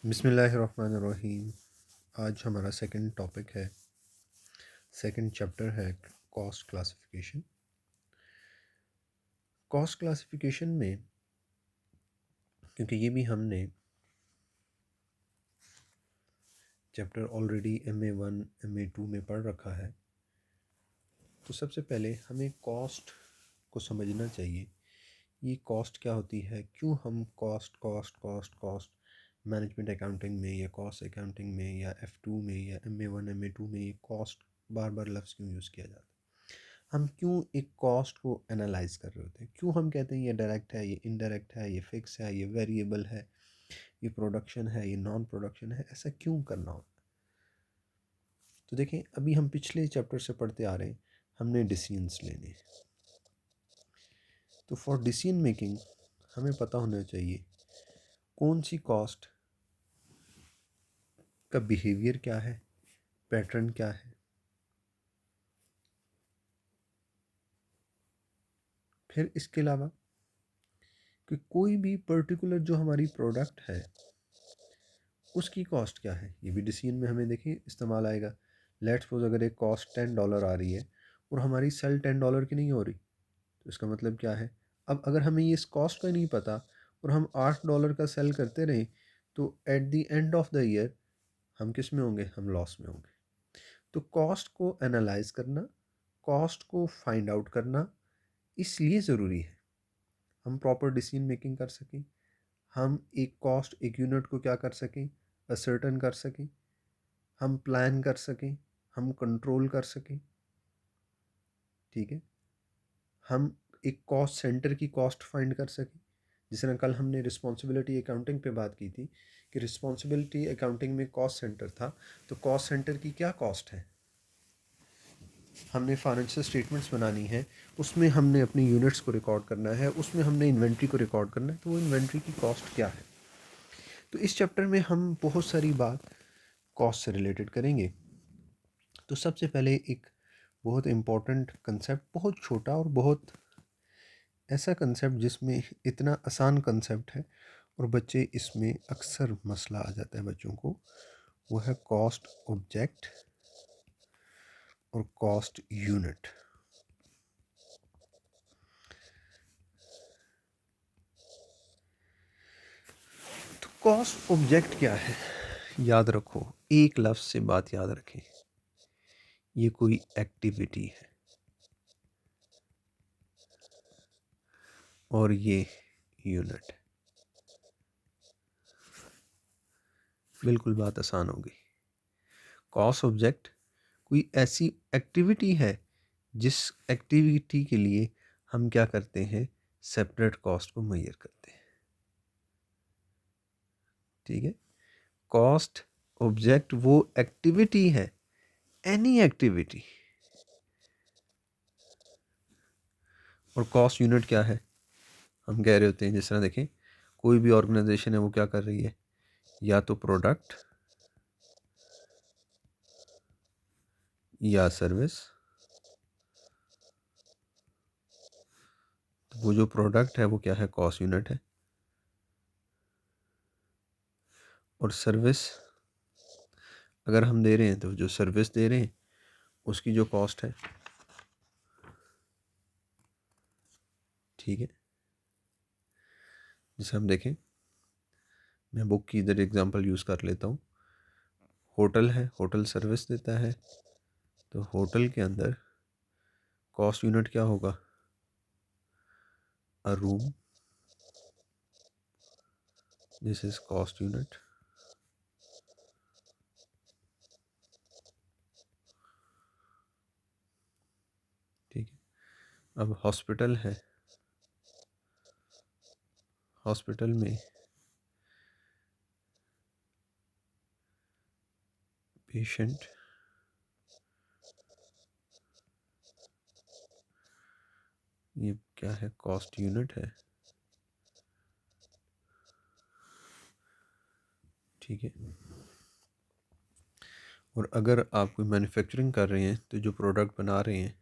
बिस्मिल्लाहिर्रहमानिर्रहीम। आज हमारा सेकंड टॉपिक है, सेकंड चैप्टर है कॉस्ट क्लासिफिकेशन। कॉस्ट क्लासिफिकेशन में, क्योंकि ये भी हमने चैप्टर ऑलरेडी MA1 MA2 में पढ़ रखा है, तो सबसे पहले हमें कॉस्ट को समझना चाहिए। ये कॉस्ट क्या होती है, क्यों हम cost cost cost cost management accounting में या कॉस्ट अकाउंटिंग में या F2 में या MA1 MA2 में ये कॉस्ट बार बार लफ्ज़ क्यों यूज़ किया जाता है। हम क्यों एक कॉस्ट को एनालाइज कर रहे होते हैं, क्यों हम कहते हैं ये डायरेक्ट है, ये इनडायरेक्ट है, ये फिक्स है, ये वेरिएबल है, ये प्रोडक्शन है, ये नॉन प्रोडक्शन है, ऐसा क्यों करना होता है। तो देखें, अभी हम पिछले चैप्टर से पढ़ते आ रहे हैं, हमने डिसीजंस लेने हैं। तो फॉर डिसीजन मेकिंग हमें पता होना चाहिए कौन सी कॉस्ट का बिहेवियर क्या है, पैटर्न क्या है। फिर इसके अलावा कि कोई भी पर्टिकुलर जो हमारी प्रोडक्ट है उसकी कॉस्ट क्या है, ये भी डिसीजन में हमें देखिए इस्तेमाल आएगा। लेट्स सपोज अगर एक कॉस्ट $10 आ रही है और हमारी सेल $10 की नहीं हो रही, तो इसका मतलब क्या है। अब अगर हमें ये इस कॉस्ट का ही नहीं पता और हम $8 का सेल करते रहें, तो at the end of the year हम किस में होंगे, हम लॉस में होंगे। तो कॉस्ट को एनालाइज करना, कॉस्ट को फाइंड आउट करना इसलिए ज़रूरी है हम प्रॉपर डिसीजन मेकिंग कर सकें, हम एक कॉस्ट एक यूनिट को क्या कर सकें, असर्टन कर सकें, हम प्लान कर सकें, हम कंट्रोल कर सकें। ठीक है, हम एक कॉस्ट सेंटर की कॉस्ट फाइंड कर सकें। जिस तरह कल हमने रिस्पॉन्सिबिलिटी अकाउंटिंग पे बात की थी कि रिस्पॉन्सिबिलिटी अकाउंटिंग में कॉस्ट सेंटर था, तो कॉस्ट सेंटर की क्या कॉस्ट है, हमने फाइनेंशियल स्टेटमेंट्स बनानी है, उसमें हमने अपनी यूनिट्स को रिकॉर्ड करना है, उसमें हमने इन्वेंट्री को रिकॉर्ड करना है, तो वो इन्वेंट्री की कॉस्ट क्या है। तो इस चैप्टर में हम बहुत सारी बात कॉस्ट से रिलेटेड करेंगे। तो सबसे पहले एक बहुत इम्पॉर्टेंट कंसेप्ट, बहुत छोटा और बहुत ऐसा कंसेप्ट जिसमें इतना आसान कंसेप्ट है और बच्चे इसमें अक्सर मसला आ जाता है बच्चों को, वो है कॉस्ट ऑब्जेक्ट और कॉस्ट यूनिट। तो कॉस्ट ऑब्जेक्ट क्या है, याद रखो, एक लफ्ज़ से बात याद रखें, ये कोई एक्टिविटी है और ये यूनिट। बिल्कुल बात आसान होगी। कॉस्ट ऑब्जेक्ट कोई ऐसी एक्टिविटी है जिस एक्टिविटी के लिए हम क्या करते हैं, सेपरेट कॉस्ट को मेजर करते हैं। ठीक है, कॉस्ट ऑब्जेक्ट वो एक्टिविटी है, एनी एक्टिविटी। और कॉस्ट यूनिट क्या है, हम कह रहे होते हैं, जिस तरह देखें कोई भी ऑर्गेनाइजेशन है वो क्या कर रही है, या तो प्रोडक्ट या सर्विस। तो वो जो प्रोडक्ट है वो क्या है, कॉस्ट यूनिट है। और सर्विस अगर हम दे रहे हैं तो जो सर्विस दे रहे हैं उसकी जो कॉस्ट है। ठीक है, जैसे हम देखें, मैं बुक की इधर एग्जांपल यूज़ कर लेता हूँ। होटल है, होटल सर्विस देता है, तो होटल के अंदर कॉस्ट यूनिट क्या होगा, अ room, this is cost unit. ठीक है, अब हॉस्पिटल है, हॉस्पिटल में पेशेंट, ये क्या है, कॉस्ट यूनिट है। ठीक है, और अगर आप कोई मैन्युफैक्चरिंग कर रहे हैं तो जो प्रोडक्ट बना रहे हैं,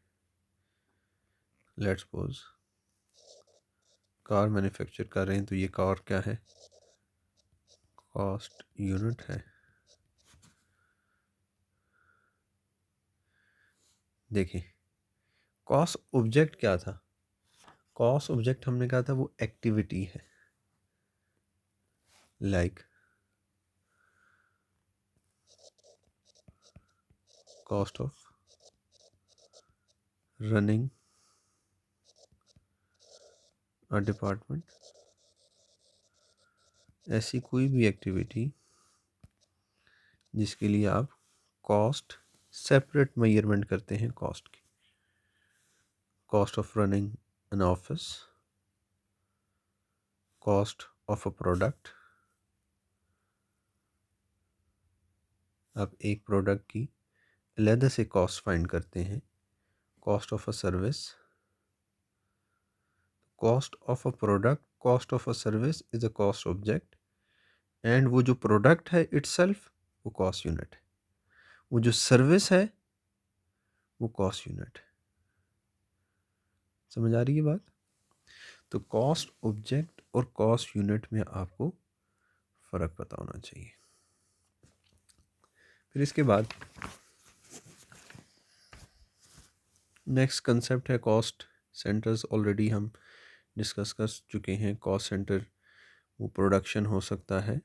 लेट्स सपोज कार मैन्युफैक्चर कर रहे हैं, तो ये कार क्या है, कॉस्ट यूनिट है। देखिए कॉस्ट ऑब्जेक्ट क्या था, कॉस्ट ऑब्जेक्ट हमने कहा था वो एक्टिविटी है, like cost of running a department, ऐसी कोई भी एक्टिविटी जिसके लिए आप कॉस्ट सेपरेट मेजरमेंट करते हैं कॉस्ट की, cost of running an office, cost of a product, आप एक प्रोडक्ट की अलग से कॉस्ट फाइंड करते हैं, cost of a service, cost of a product, cost of a service is a cost object, and वो जो प्रोडक्ट है इटसेल्फ वो कॉस्ट यूनिट है, वो जो सर्विस है वो कॉस्ट यूनिट है। समझ आ रही है बात? तो कॉस्ट ऑब्जेक्ट और कॉस्ट यूनिट में आपको फ़र्क पता होना चाहिए। फिर इसके बाद नेक्स्ट कंसेप्ट है कॉस्ट सेंटर्स। ऑलरेडी हम डिस्कस कर चुके हैं। कॉस्ट सेंटर वो प्रोडक्शन हो सकता है,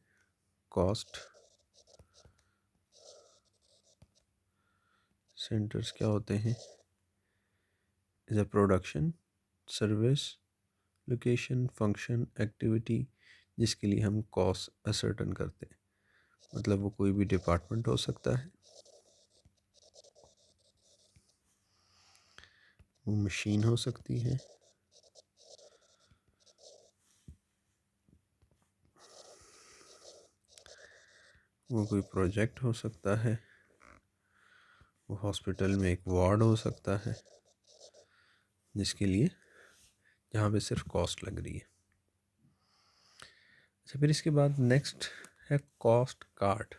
कॉस्ट सेंटर्स क्या होते हैं, is a production, service, location, function, activity जिसके लिए हम कॉस्ट असर्टन करते हैं। मतलब वो कोई भी डिपार्टमेंट हो सकता है, वो मशीन हो सकती है, वो कोई प्रोजेक्ट हो सकता है, वो हॉस्पिटल में एक वार्ड हो सकता है जिसके लिए जहाँ पे सिर्फ कॉस्ट लग रही है। अच्छा, फिर इसके बाद नेक्स्ट है कॉस्ट कार्ड।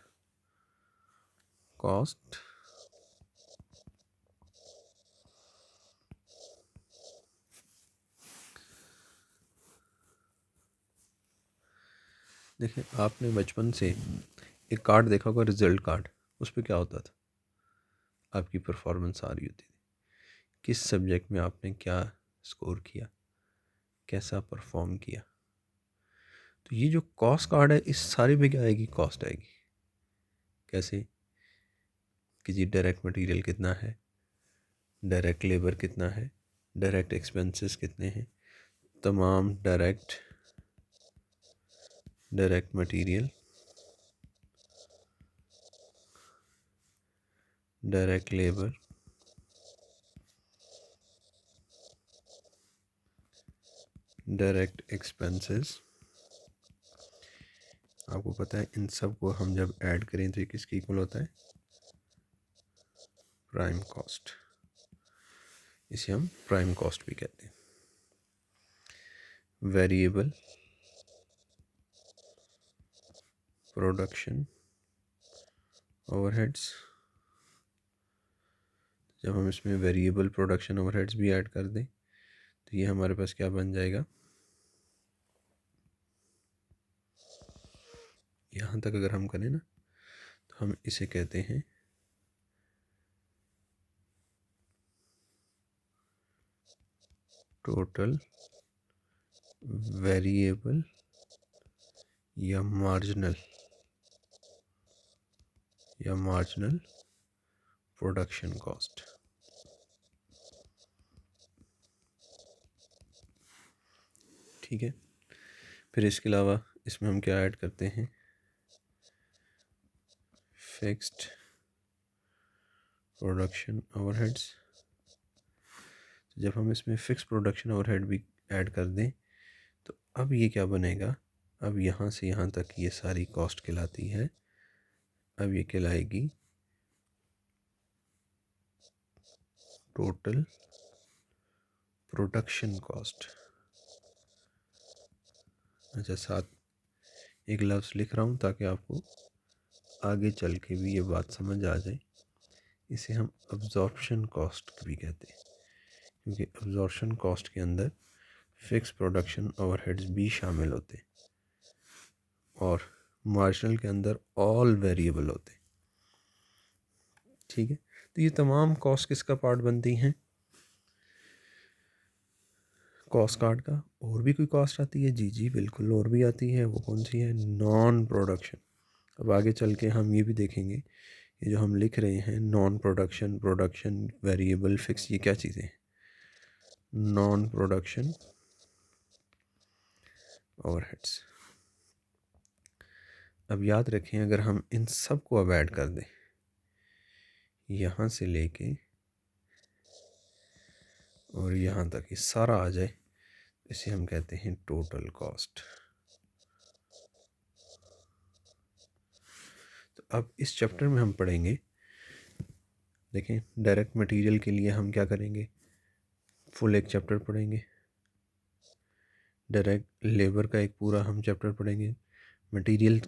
कॉस्ट देखिए आपने बचपन से एक कार्ड देखा होगा, रिजल्ट कार्ड। उस पर क्या होता था, आपकी परफॉर्मेंस आ रही होती थी, किस सब्जेक्ट में आपने क्या स्कोर किया, कैसा परफॉर्म किया। तो ये जो कॉस्ट कार्ड है इस सारी में क्या आएगी, कॉस्ट आएगी। कैसे कि जी डायरेक्ट मटेरियल कितना है, डायरेक्ट लेबर कितना है, डायरेक्ट एक्सपेंसेस कितने हैं, तमाम direct material, direct labour, direct expenses. आपको पता है इन सब को हम जब ऐड करें तो ये किसके इक्वल होता है, प्राइम कॉस्ट। इसे हम प्राइम कॉस्ट भी कहते हैं। वेरिएबल प्रोडक्शन ओवरहेड्स, जब हम इसमें वेरिएबल प्रोडक्शन ओवरहेड्स भी ऐड कर दें तो ये हमारे पास क्या बन जाएगा, यहाँ तक अगर हम करें ना तो हम इसे कहते हैं टोटल वेरिएबल या मार्जिनल प्रोडक्शन कॉस्ट। ठीक है। फिर इसके अलावा इसमें हम क्या ऐड करते हैं, फिक्स्ड प्रोडक्शन ओवरहेड्स। जब हम इसमें फिक्स प्रोडक्शन ओवरहेड भी ऐड कर दें तो अब ये क्या बनेगा, अब यहाँ से यहाँ तक ये सारी कॉस्ट कहलाती है। अब ये कहलाएगी टोटल प्रोडक्शन कॉस्ट। अच्छा, साथ एक लफ्ज़ लिख रहा हूँ ताकि आपको आगे चल के भी ये बात समझ आ जाए। इसे हम अब्जॉर्प्शन कॉस्ट भी कहते हैं, क्योंकि अब्जॉर्प्शन कॉस्ट के अंदर फिक्स प्रोडक्शन ओवरहेड्स भी शामिल होते हैं और मार्जिनल के अंदर ऑल वेरिएबल होते हैं। ठीक है, तो ये तमाम कॉस्ट किसका पार्ट बनती हैं? कॉस्ट कार्ड का। और भी कोई कॉस्ट आती है? जी जी बिल्कुल, और भी आती है। वो कौन सी है? Non production. अब आगे चल के हम ये भी देखेंगे, ये जो हम लिख रहे हैं non production, production, variable, fix, ये क्या चीज़ें हैं? Non production overheads. अब याद रखें, अगर हम इन सब को अब ऐड कर दें, यहाँ से लेके और यहाँ तक ये सारा आ जाए, इसे हम कहते हैं टोटल कॉस्ट। तो अब इस चैप्टर में हम पढ़ेंगे, देखें, डायरेक्ट मटेरियल के लिए हम क्या करेंगे, फुल एक चैप्टर पढ़ेंगे। डायरेक्ट लेबर का एक पूरा हम चैप्टर पढ़ेंगे। मटेरियल,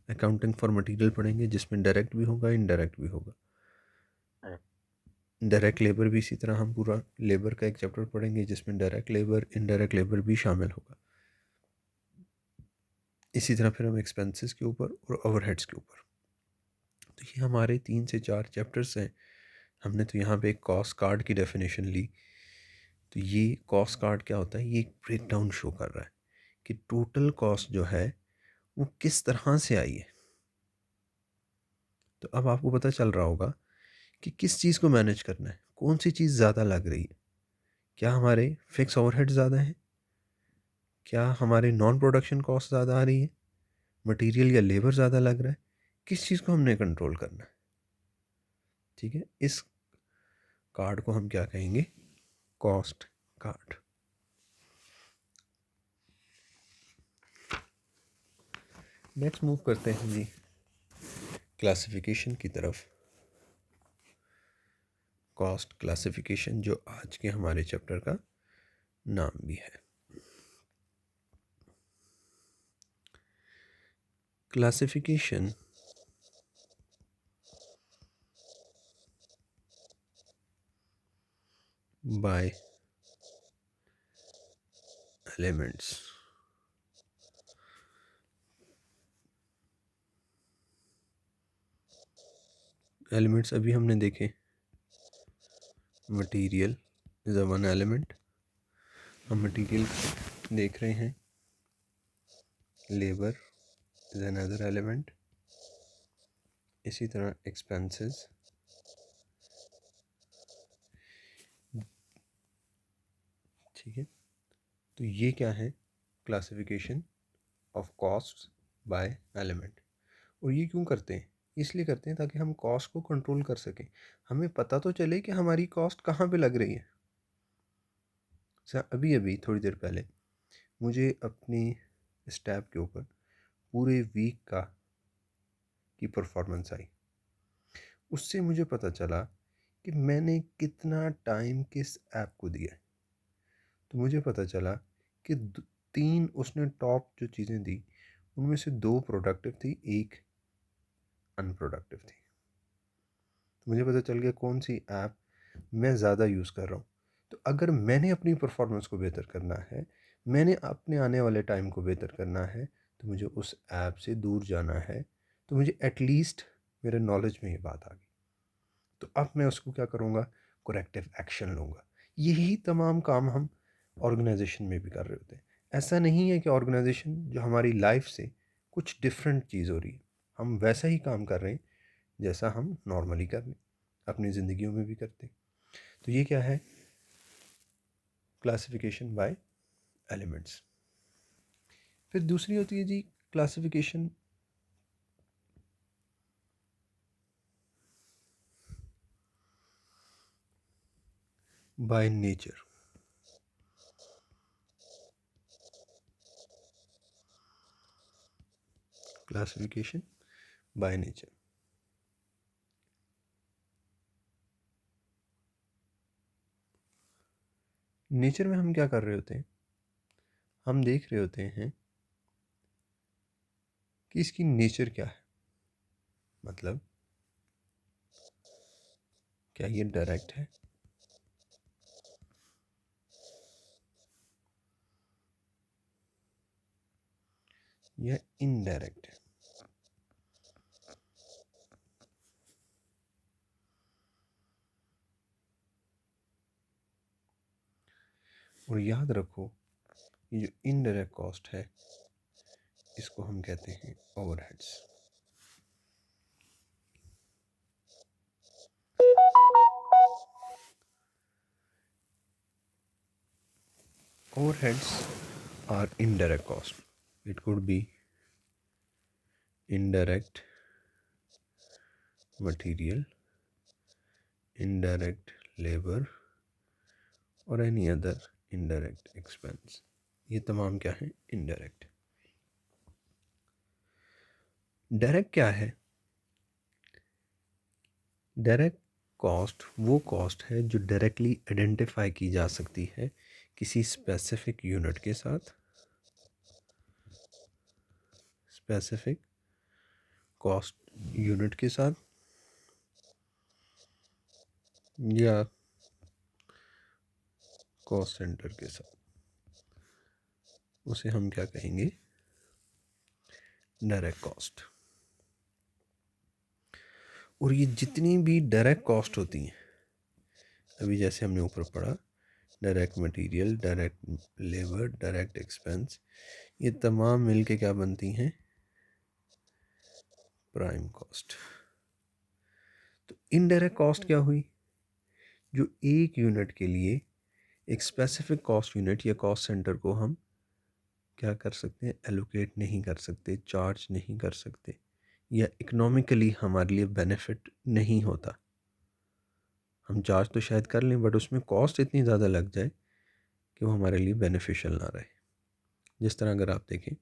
अकाउंटिंग फॉर मटेरियल पढ़ेंगे, जिसमें डायरेक्ट भी होगा, इनडायरेक्ट भी होगा। डायरेक्ट लेबर भी इसी तरह हम पूरा लेबर का एक चैप्टर पढ़ेंगे, जिसमें डायरेक्ट लेबर, इनडायरेक्ट लेबर भी शामिल होगा। इसी तरह फिर हम एक्सपेंसेस के ऊपर और ओवरहेड्स के ऊपर। तो ये हमारे 3 से 4 चैप्टर्स हैं। हमने तो यहाँ पे एक कॉस्ट कार्ड की डेफिनेशन ली। तो ये कॉस्ट कार्ड क्या होता है? ये एक ब्रेक डाउन शो कर रहा है कि टोटल कॉस्ट जो है वो किस तरह से आई है। तो अब आपको पता चल रहा होगा कि किस चीज़ को मैनेज करना है, कौन सी चीज़ ज़्यादा लग रही है। क्या हमारे फिक्स ओवरहेड ज़्यादा हैं? क्या हमारे नॉन प्रोडक्शन कॉस्ट ज़्यादा आ रही है? मटेरियल या लेबर ज़्यादा लग रहा है? किस चीज़ को हमने कंट्रोल करना है? ठीक है, इस कार्ड को हम क्या कहेंगे? Cost card. नेक्स्ट मूव करते हैं जी क्लासिफिकेशन की तरफ। कॉस्ट क्लासिफिकेशन, जो आज के हमारे चैप्टर का नाम भी है। Classification by elements. एलिमेंट्स अभी हमने देखे, material is a one element, हम मटेरियल देख रहे हैं। Labour is another element. इसी तरह एक्सपेंसेस, ठीक है। तो ये क्या है? Classification of cost by element. और ये क्यों करते हैं? इसलिए करते हैं ताकि हम कॉस्ट को कंट्रोल कर सकें। हमें पता तो चले कि हमारी कॉस्ट कहाँ पे लग रही है। सर अभी अभी थोड़ी देर पहले मुझे अपनी स्टैप के ऊपर पूरे वीक का की परफॉर्मेंस आई। उससे मुझे पता चला कि मैंने कितना टाइम किस ऐप को दिया है। तो मुझे पता चला कि 3 उसने टॉप जो चीज़ें दी, उनमें से 2 प्रोडक्टिव थी, एक अनप्रोडक्टिव थी। तो मुझे पता चल गया कौन सी ऐप मैं ज़्यादा यूज़ कर रहा हूँ। तो अगर मैंने अपनी परफॉर्मेंस को बेहतर करना है, मैंने अपने आने वाले टाइम को बेहतर करना है, तो मुझे उस ऐप से दूर जाना है। तो मुझे एटलीस्ट मेरे नॉलेज में ये बात आ गई। तो अब मैं उसको क्या करूँगा? करेक्टिव एक्शन लूँगा। यही तमाम काम हम ऑर्गेनाइजेशन में भी कर रहे होते हैं। ऐसा नहीं है कि ऑर्गेनाइजेशन जो हमारी लाइफ से कुछ डिफरेंट चीज़ हो रही है, हम वैसा ही काम कर रहे हैं जैसा हम नॉर्मली कर रहे हैं, अपनी ज़िंदगियों में भी करते हैं। तो ये क्या है? Classification by elements. फिर दूसरी होती है जी classification by nature. Classification by nature. Nature में हम क्या कर रहे होते हैं? हम देख रहे होते हैं कि इसकी नेचर क्या है। मतलब क्या ये डायरेक्ट है, या इनडायरेक्ट है। और याद रखो ये जो इनडायरेक्ट कॉस्ट है इसको हम कहते हैं overheads. Overheads are indirect cost. It could be indirect material, indirect labor और any other indirect expense. ये तमाम क्या है? Indirect. डायरेक्ट क्या है? डायरेक्ट कॉस्ट वो कॉस्ट है जो डायरेक्टली आइडेंटिफाई की जा सकती है किसी स्पेसिफिक यूनिट के साथ, स्पेसिफिक कॉस्ट यूनिट के साथ, या कॉस्ट सेंटर के साथ। उसे हम क्या कहेंगे? Direct cost. और ये जितनी भी डायरेक्ट कॉस्ट होती हैं, अभी जैसे हमने ऊपर पढ़ा, direct material, direct labour, direct expense, ये तमाम मिलके क्या बनती हैं? Prime cost. तो इनडायरेक्ट कॉस्ट क्या हुई? जो एक यूनिट के लिए एक स्पेसिफिक कॉस्ट यूनिट या कॉस्ट सेंटर को हम क्या कर सकते हैं? एलोकेट नहीं कर सकते, चार्ज नहीं कर सकते, या इकोनॉमिकली हमारे लिए बेनिफिट नहीं होता। हम चार्ज तो शायद कर लें बट उसमें कॉस्ट इतनी ज़्यादा लग जाए कि वो हमारे लिए बेनिफिशियल ना रहे। जिस तरह अगर आप देखें,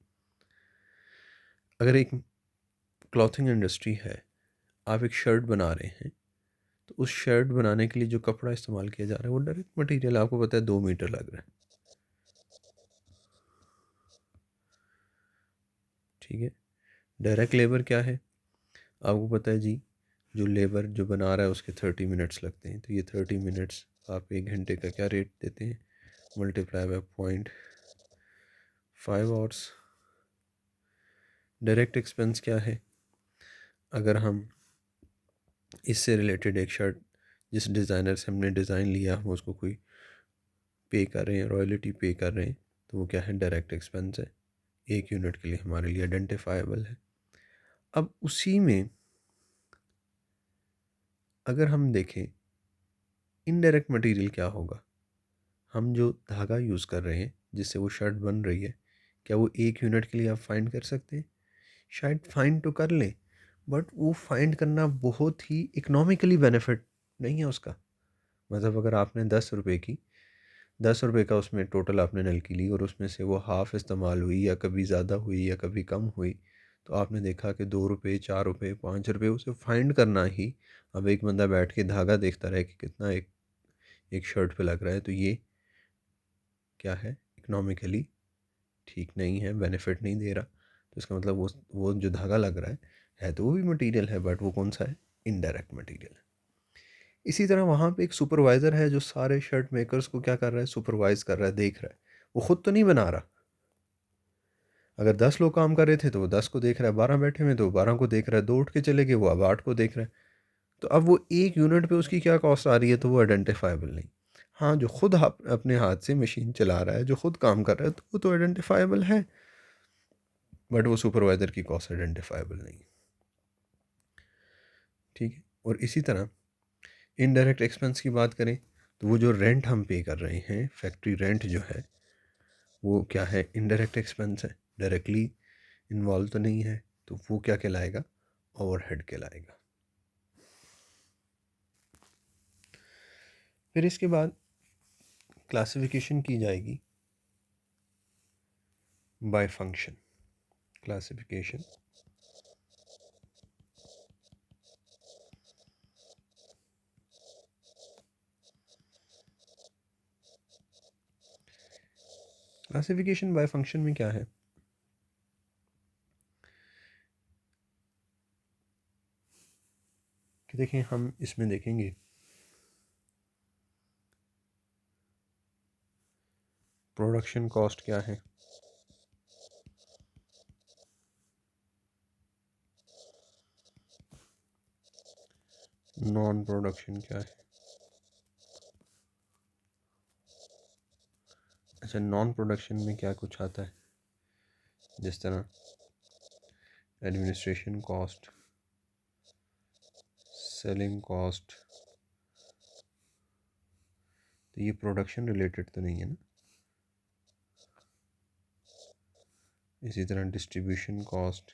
अगर एक क्लॉथिंग इंडस्ट्री है, आप एक शर्ट बना रहे हैं, तो उस शर्ट बनाने के लिए जो कपड़ा इस्तेमाल किया जा रहा है वो डायरेक्ट मटेरियल, आपको पता है 2 मीटर लग रहा है, ठीक है। डायरेक्ट लेबर क्या है? आपको पता है जी, जो लेबर जो बना रहा है उसके 30 मिनट्स लगते हैं, तो ये 30 मिनट्स आप 1 घंटे का क्या रेट देते हैं? Multiply by 0.5 hours. Direct expense क्या है? अगर हम इससे रिलेटेड एक शर्ट जिस डिज़ाइनर से हमने डिज़ाइन लिया हम उसको कोई पे कर रहे हैं, रॉयल्टी पे कर रहे हैं, तो वो क्या है? डायरेक्ट एक्सपेंस है, एक यूनिट के लिए हमारे लिए आइडेंटिफाइबल है। अब उसी में अगर हम देखें इनडायरेक्ट मटेरियल क्या होगा? हम जो धागा यूज़ कर रहे हैं जिससे वो शर्ट बन रही है, क्या वो एक यूनिट के लिए आप फाइंड कर सकते हैं? शायद फाइंड तो कर लें, बट वो फाइंड करना बहुत ही इकोनॉमिकली बेनिफिट नहीं है उसका। मतलब अगर आपने 10 रुपए की 10 रुपए का उसमें टोटल आपने नल की ली और उसमें से वो हाफ़ इस्तेमाल हुई या कभी ज़्यादा हुई या कभी कम हुई, तो आपने देखा कि 2 रुपये, 4 रुपये, 5 रुपये उसे फाइंड करना ही, अब एक बंदा बैठ के धागा देखता रहे कि कितना एक एक शर्ट पे लग रहा है, तो ये क्या है? इकोनॉमिकली ठीक नहीं है, बेनिफिट नहीं दे रहा। तो इसका मतलब वो जो धागा लग रहा है तो वो भी मटेरियल है, बट वो कौन सा है? इनडायरेक्ट मटेरियल है। इसी तरह वहाँ पे एक सुपरवाइज़र है जो सारे शर्ट मेकर्स को क्या कर रहा है? सुपरवाइज़ कर रहा है, देख रहा है। वो खुद तो नहीं बना रहा। अगर 10 लोग काम कर रहे थे तो वो 10 को देख रहा है, 12 बैठे हुए तो वो 12 को देख रहा है, 2 उठ के चले गए वो अब 8 को देख रहा है। तो अब वो एक यूनिट पे उसकी क्या कॉस्ट आ रही है? तो वो आइडेंटिफाइबल नहीं। हाँ, जो खुद अपने हाथ से मशीन चला रहा है, जो खुद काम कर रहा है, तो वो तो आइडेंटिफाइबल है, बट वो सुपरवाइज़र की कॉस्ट आइडेंटिफाइबल नहीं। ठीक है। और इसी तरह इनडायरेक्ट एक्सपेंस की बात करें तो वो जो रेंट हम पे कर रहे हैं, फैक्ट्री रेंट जो है, वो क्या है? इनडायरेक्ट एक्सपेंस है, डायरेक्टली इन्वॉल्व तो नहीं है, तो वो क्या कहलाएगा? ओवरहेड कहलाएगा। फिर इसके बाद क्लासिफिकेशन की जाएगी by function. Classification classification by function में क्या है कि देखें, हम इसमें देखेंगे प्रोडक्शन कॉस्ट क्या है, नॉन प्रोडक्शन क्या है, अच्छा, नॉन प्रोडक्शन में क्या कुछ आता है, जिस तरह एडमिनिस्ट्रेशन कॉस्ट, सेलिंग कॉस्ट, तो ये प्रोडक्शन रिलेटेड तो नहीं है ना। इसी तरह distribution cost,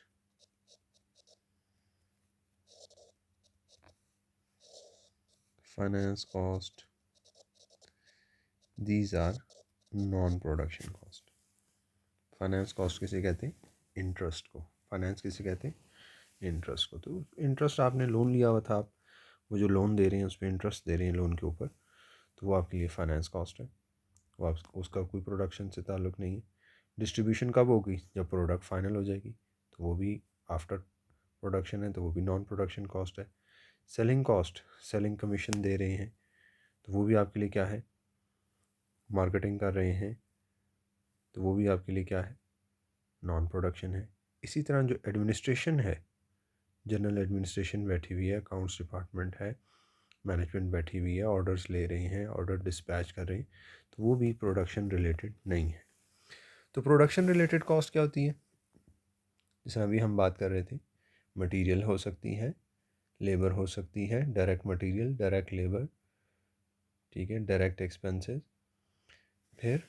finance cost, these are non production cost. Finance cost किसे कहते हैं, इंटरेस्ट को। फाइनेंस किसे कहते हैं, इंटरेस्ट को। तो इंटरेस्ट, आपने लोन लिया हुआ था, आप वो जो लोन दे रहे हैं उस पर इंटरेस्ट दे रहे हैं लोन के ऊपर, तो वो आपके लिए फाइनेंस कॉस्ट है। वो आप उसका कोई प्रोडक्शन से ताल्लुक़ नहीं है। डिस्ट्रीब्यूशन कब होगी, जब प्रोडक्ट फाइनल हो जाएगी, तो वो भी आफ्टर प्रोडक्शन है, तो वो भी नॉन प्रोडक्शन कॉस्ट है। सेलिंग कॉस्ट, सेलिंग कमीशन दे रहे हैं, तो वो भी आपके लिए क्या है, मार्केटिंग कर रहे हैं, तो वो भी आपके लिए क्या है, नॉन प्रोडक्शन है। इसी तरह जो एडमिनिस्ट्रेशन है, जनरल एडमिनिस्ट्रेशन बैठी हुई है, अकाउंट्स डिपार्टमेंट है, मैनेजमेंट बैठी हुई है, ऑर्डर्स ले रहे हैं, ऑर्डर डिस्पैच कर रहे हैं, तो वो भी प्रोडक्शन रिलेटेड नहीं है। तो प्रोडक्शन रिलेटेड कॉस्ट क्या होती है, जैसे अभी हम बात कर रहे थे, मटेरियल हो सकती है, लेबर हो सकती है, डायरेक्ट मटेरियल, डायरेक्ट लेबर, ठीक है, डायरेक्ट एक्सपेंसेस, फिर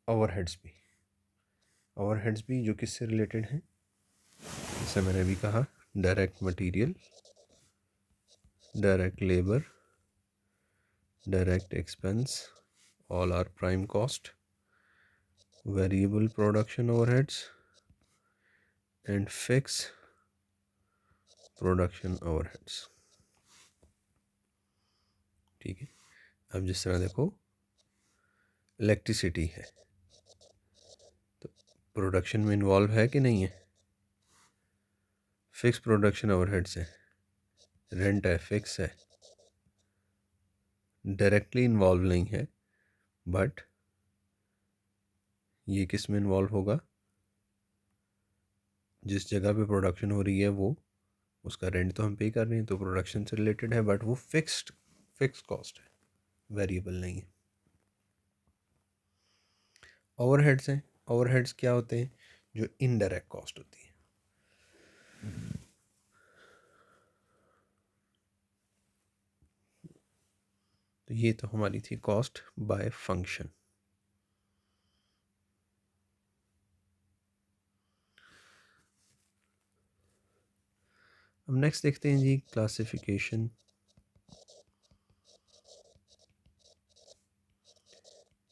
ओवरहेड्स भी। ओवरहेड्स भी जो किससे रिलेटेड हैं, जैसे मैंने अभी कहा, direct material, direct labour, direct expense, all are prime cost, variable production overheads and fix production overheads. ठीक है। अब जिस तरह देखो, इलेक्ट्रिसिटी है, तो प्रोडक्शन में इन्वॉल्व है कि नहीं है, फिक्स प्रोडक्शन ओवरहेड्स है, रेंट है, फिक्स है, डायरेक्टली इन्वॉल्व नहीं है, बट ये किस में इन्वॉल्व होगा, जिस जगह पे प्रोडक्शन हो रही है वो, उसका रेंट तो हम पे कर रहे हैं, तो प्रोडक्शन से रिलेटेड है, बट वो फिक्स कॉस्ट है, वेरिएबल नहीं है। ओवरहेड्स हैं, ओवरहेड्स क्या होते हैं, जो इनडायरेक्ट कॉस्ट होती है। तो ये तो हमारी थी कॉस्ट बाय फंक्शन। अब नेक्स्ट देखते हैं जी, classification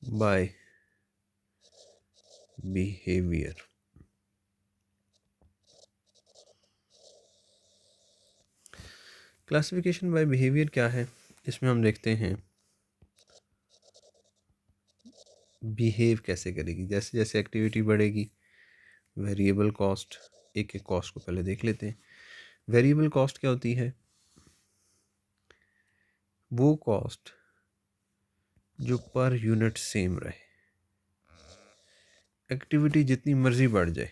by behaviour. Classification by behaviour क्या है, इसमें हम देखते हैं बिहेव कैसे करेगी। जैसे जैसे एक्टिविटी बढ़ेगी, वेरिएबल कॉस्ट, एक एक कॉस्ट को पहले देख लेते हैं। वेरिएबल कॉस्ट क्या होती है, वो कॉस्ट जो पर यूनिट सेम रहे, एक्टिविटी जितनी मर्जी बढ़ जाए,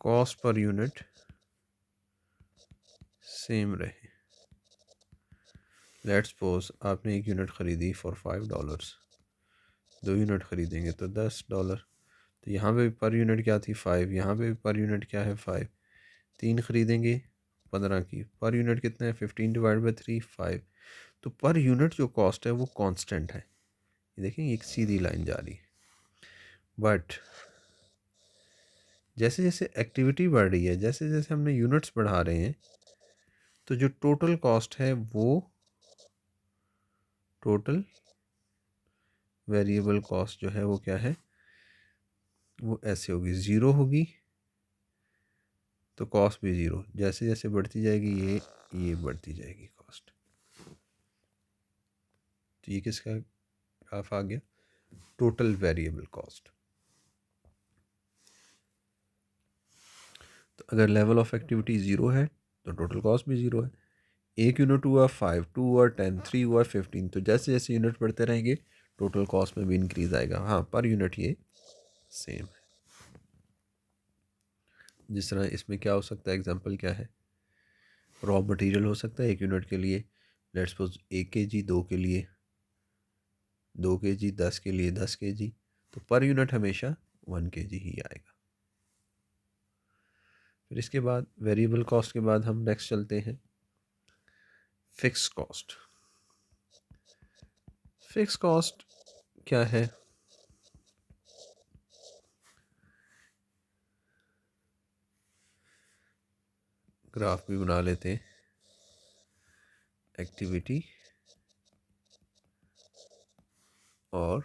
कॉस्ट पर यूनिट सेम रहे। लेट्स सपोज आपने एक यूनिट ख़रीदी फॉर $5, 2 यूनिट ख़रीदेंगे तो $10, तो यहाँ पे पर यूनिट क्या थी 5, यहाँ पे पर यूनिट क्या है 5, 3 ख़रीदेंगे 15 की, पर यूनिट कितना है 15/3 5। तो पर यूनिट जो कॉस्ट है वो कांस्टेंट है, ये देखें एक सीधी लाइन जा रही है। बट जैसे जैसे एक्टिविटी बढ़ रही है, जैसे जैसे हमने यूनिट्स बढ़ा रहे हैं, तो जो टोटल कॉस्ट है वो टोटल वेरिएबल कॉस्ट जो है वो क्या है, वो ऐसे होगी, ज़ीरो होगी, तो कॉस्ट भी ज़ीरो, जैसे जैसे बढ़ती जाएगी ये बढ़ती जाएगी कॉस्ट। तो ये किसका ग्राफ आ गया, टोटल वेरिएबल कॉस्ट। तो अगर लेवल ऑफ एक्टिविटी ज़ीरो है तो टोटल कॉस्ट भी ज़ीरो है। 1 यूनिट हुआ 5, 2 हुआ 10, 3 हुआ 15, तो जैसे जैसे यूनिट बढ़ते रहेंगे टोटल कॉस्ट में भी इंक्रीज आएगा। हाँ, पर यूनिट ये सेम है। जिस तरह इसमें क्या हो सकता है, एग्जांपल क्या है, रॉ मटेरियल हो सकता है 1 यूनिट के लिए, लेट्स सपोज 1 kg, 2 के लिए 2 kg, 10 के लिए 10 kg, तो पर यूनिट हमेशा 1 kg ही आएगा। फिर इसके बाद वेरिएबल कॉस्ट के बाद हम नेक्स्ट चलते हैं फिक्स कॉस्ट। फिक्स कॉस्ट क्या है? ग्राफ भी बना लेते हैं। एक्टिविटी और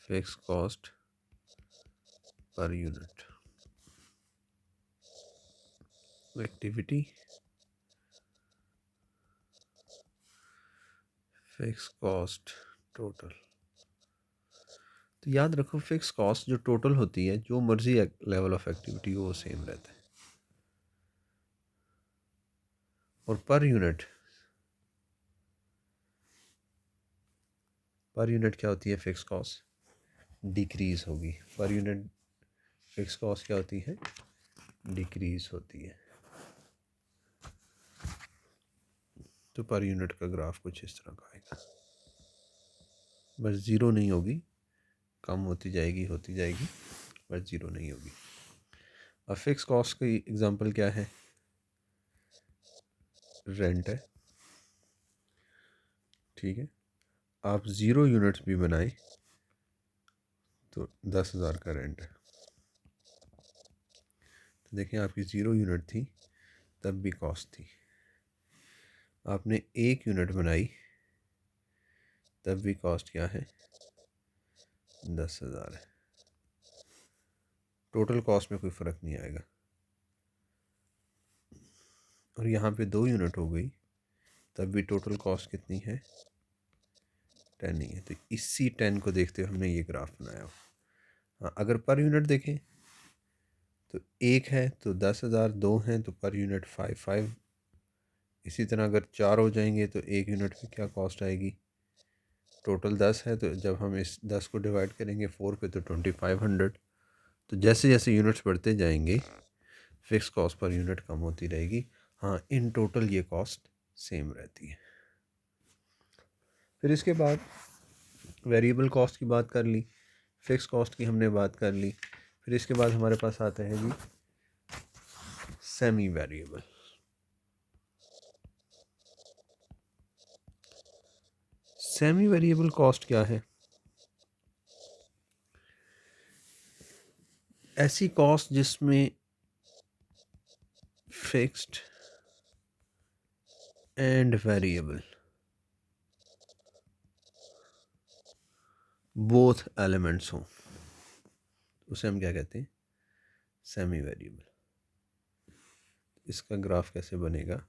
fix cost per unit. Activity, fix cost, total. तो याद रखो फिक्स कॉस्ट जो टोटल होती है, जो मर्जी लेवल ऑफ एक्टिविटी हो वो सेम रहता है। और पर यूनिट क्या होती है? फिक्स कॉस्ट डिक्रीज होगी। पर यूनिट फिक्स कॉस्ट क्या होती है? डिक्रीज होती है। तो पर यूनिट का ग्राफ कुछ इस तरह का आएगा, बस ज़ीरो नहीं होगी, कम होती जाएगी बस ज़ीरो नहीं होगी। अब फिक्स कॉस्ट की एग्जांपल क्या है? रेंट है, ठीक है। आप 0 यूनिट्स भी बनाए तो 10,000 का रेंट है। तो देखें, आपकी 0 यूनिट थी तब भी कॉस्ट थी। आपने 1 यूनिट बनाई तब भी कॉस्ट क्या है? 10,000 है। टोटल कॉस्ट में कोई फ़र्क नहीं आएगा। और यहाँ पे 2 यूनिट हो गई तब भी टोटल कॉस्ट कितनी है? 10 ही है। तो इसी 10 को देखते हुए हमने ये ग्राफ बनाया। हाँ, अगर पर यूनिट देखें तो 1 है तो 10,000, 2 हैं तो पर यूनिट 5। इसी तरह अगर 4 हो जाएंगे तो 1 यूनिट की क्या कॉस्ट आएगी? टोटल 10 है तो जब हम इस 10 को डिवाइड करेंगे 4 पे तो 2500। तो जैसे जैसे यूनिट्स बढ़ते जाएंगे फिक्स कॉस्ट पर यूनिट कम होती रहेगी। हाँ, इन टोटल ये कॉस्ट सेम रहती है। फिर इसके बाद वेरिएबल कॉस्ट की बात कर ली, फिक्स कॉस्ट की हमने बात कर ली। फिर इसके बाद हमारे पास आता है जी semi variable. Semi variable cost क्या है? ऐसी कॉस्ट जिसमें fixed and variable both elements हों, उसे हम क्या कहते हैं? Semi variable. इसका ग्राफ कैसे बनेगा?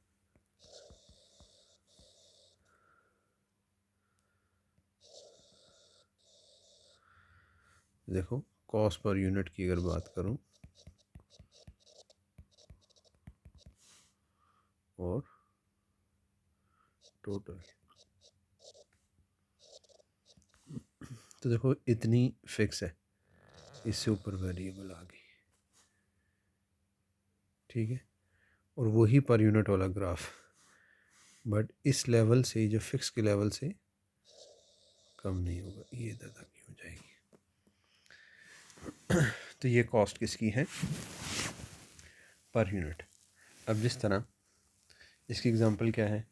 देखो, कॉस्ट पर यूनिट की अगर बात करूं और टोटल, तो देखो इतनी फिक्स है, इससे ऊपर वेरिएबल आ गई, ठीक है। और वही पर यूनिट वाला ग्राफ, बट इस लेवल से, जो फिक्स के लेवल से कम नहीं होगा, ये इधर तक ही हो जाएगी। तो ये कॉस्ट किसकी है? Per unit. अब जिस तरह इसकी एग्जांपल क्या है?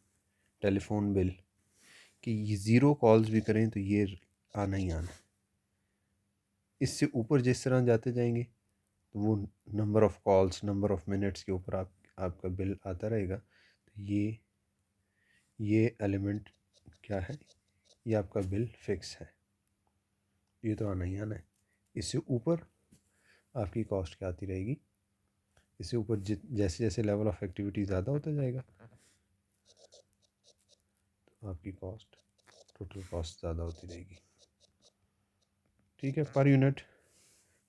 टेलीफोन बिल, कि ये 0 कॉल्स भी करें तो ये आना ही आना। इससे ऊपर जिस तरह जाते जाएंगे तो वो number of calls, number of minutes के ऊपर आपका बिल आता रहेगा। तो ये एलिमेंट क्या है? ये आपका बिल फिक्स है, ये तो आना ही आना है। इससे ऊपर आपकी कॉस्ट क्या आती रहेगी? इससे ऊपर जैसे जैसे लेवल ऑफ एक्टिविटी ज़्यादा होता जाएगा तो आपकी कॉस्ट, टोटल कॉस्ट ज़्यादा होती रहेगी, ठीक है। पर यूनिट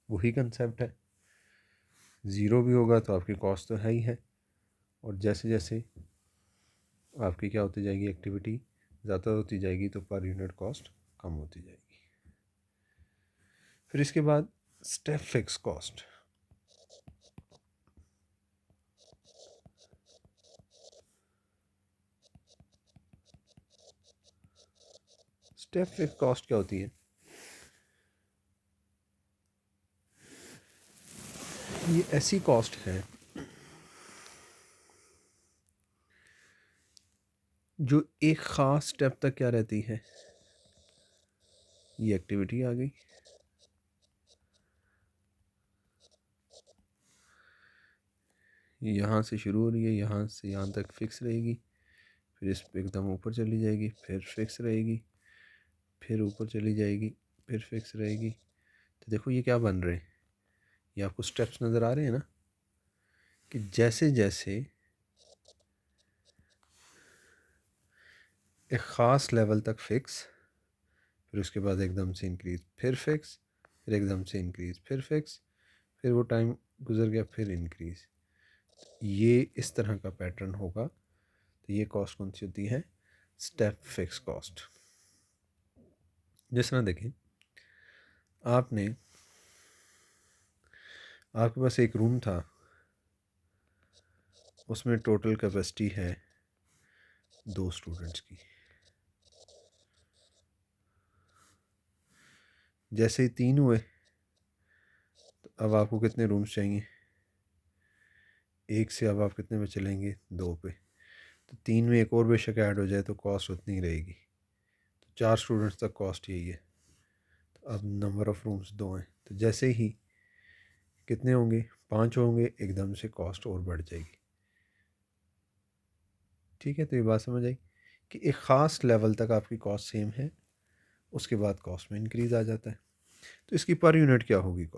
वही कंसेप्ट है, 0 भी होगा तो आपकी कॉस्ट तो है ही है, और जैसे जैसे आपकी क्या होती जाएगी, एक्टिविटी ज़्यादा होती जाएगी तो पर यूनिट कॉस्ट कम होती जाएगी। फिर इसके बाद step fix cost. Step fix cost क्या होती है? ये ऐसी कॉस्ट है जो एक ख़ास स्टेप तक क्या रहती है, ये एक्टिविटी आ गई, यहाँ से शुरू हो रही है, यहाँ से यहाँ तक फिक्स रहेगी, फिर इस पे एकदम ऊपर चली जाएगी, फिर फिक्स रहेगी, फिर ऊपर चली जाएगी, फिर फिक्स रहेगी। तो देखो ये क्या बन रहे हैं, ये आपको स्टेप्स नज़र आ रहे हैं ना, कि जैसे जैसे एक ख़ास लेवल तक फिक्स, फिर उसके बाद एकदम से इंक्रीज़, फिर फिक्स, फिर एकदम से इंक्रीज़, फिर फिक्स, फिर वो टाइम गुजर गया, फिर इंक्रीज़। ये इस तरह का पैटर्न होगा। तो ये कॉस्ट कौन सी होती है? Step fix cost. जिस तरह देखें, आपने आपके पास एक रूम था, उसमें टोटल कैपेसिटी है 2 स्टूडेंट्स की। जैसे ही 3 हुए तो अब आपको कितने रूम्स चाहिए? 1 से अब आप कितने पे चलेंगे? 2 पे। तो 3 में एक और बेशक ऐड हो जाए तो कॉस्ट उतनी ही रहेगी। तो 4 स्टूडेंट्स तक कॉस्ट यही है। तो अब नंबर ऑफ़ रूम्स 2 हैं, तो जैसे ही कितने होंगे? 5 होंगे, एकदम से कॉस्ट और बढ़ जाएगी। ठीक है, तो ये बात समझ आई कि एक ख़ास लेवल तक आपकी कॉस्ट सेम है, उसके बाद कॉस्ट में इंक्रीज़ आ जाता है। तो इसकी पर यूनिट क्या होगी?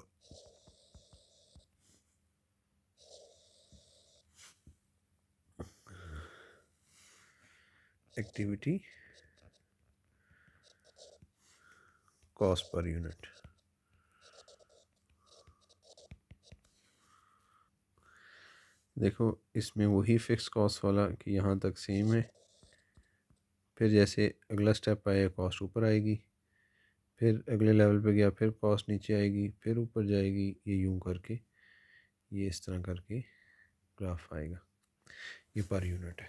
Activity cost per unit. देखो इसमें वही फिक्स कॉस्ट वाला कि यहाँ तक सेम है, फिर जैसे अगला स्टेप आया कॉस्ट ऊपर आएगी, फिर अगले लेवल पे गया फिर कॉस्ट नीचे आएगी, फिर ऊपर जाएगी, ये यूं करके, ये इस तरह करके ग्राफ आएगा। ये पर यूनिट है।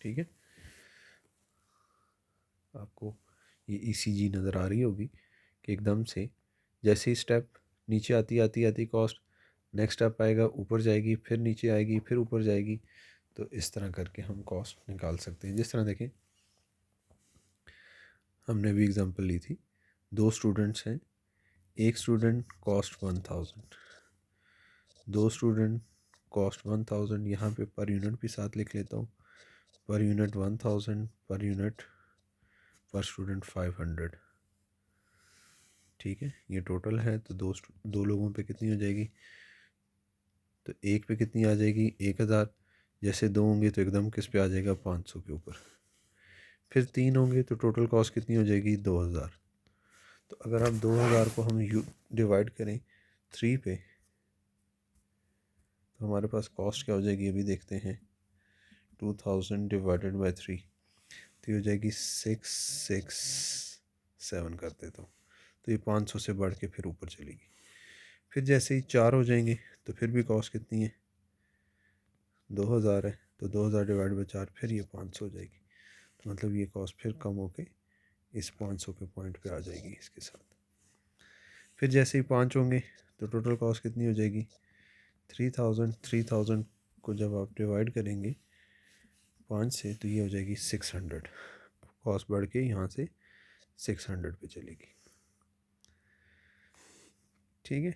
ठीक है, आपको ये ईसीजी नज़र आ रही होगी कि एकदम से जैसे ही स्टेप नीचे आती आती आती कॉस्ट, नेक्स्ट स्टेप आएगा ऊपर जाएगी, फिर नीचे आएगी, फिर ऊपर जाएगी। तो इस तरह करके हम कॉस्ट निकाल सकते हैं। जिस तरह देखें, हमने भी एग्जांपल ली थी, 2 स्टूडेंट्स हैं, एक स्टूडेंट कॉस्ट 1000, 2 स्टूडेंट कॉस्ट 1000। यहाँ पे पर यूनिट भी साथ लिख लेता हूँ, पर यूनिट 1000, पर यूनिट पर स्टूडेंट 500। ठीक है, ये टोटल है। तो दो लोगों पे कितनी हो जाएगी? तो एक पे कितनी आ जाएगी? 1000। जैसे 2 होंगे तो एकदम किस पे आ जाएगा? 500 के ऊपर। फिर 3 होंगे तो टोटल कॉस्ट कितनी हो जाएगी? 2000। तो अगर आप 2000 को हम डिवाइड करें 3 पे, तो हमारे पास कॉस्ट क्या हो जाएगी अभी देखते हैं। 2000 डिवाइडेड बाई 3, तो ये हो जाएगी 667 कर देता हूँ। तो ये 500 से बढ़ के फिर ऊपर चलेगी। फिर जैसे ही 4 हो जाएंगे तो फिर भी कॉस्ट कितनी है? 2000 है, तो 2000 डिवाइड बाई 4, फिर ये 500 हो जाएगी। तो मतलब ये कॉस्ट फिर कम होके इस 500 के पॉइंट पे आ जाएगी इसके साथ। फिर जैसे ही 5 होंगे तो टोटल कॉस्ट कितनी हो जाएगी? 3000 को जब आप डिवाइड करेंगे 5 से तो ये हो जाएगी 600। कॉस्ट बढ़ के यहाँ से 600 पे चलेगी। ठीक है,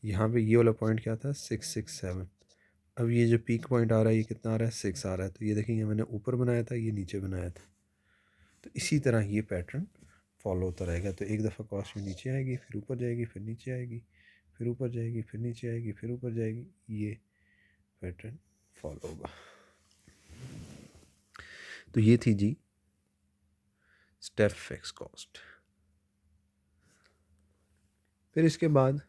यहाँ पे ये वाला पॉइंट क्या था? 667। अब ये जो पीक पॉइंट आ रहा है ये कितना आ रहा है? 6 आ रहा है। तो ये देखेंगे मैंने ऊपर बनाया था, ये नीचे बनाया था। तो इसी तरह ये पैटर्न फॉलो होता रहेगा। तो एक दफ़ा कॉस्ट में नीचे आएगी, फिर ऊपर जाएगी, फिर नीचे आएगी, फिर ऊपर जाएगी, फिर नीचे आएगी, फिर ऊपर जाएगी। ये पैटर्न फॉलो होगा। तो ये थी जी स्टेप फिक्स कॉस्ट। फिर इसके बाद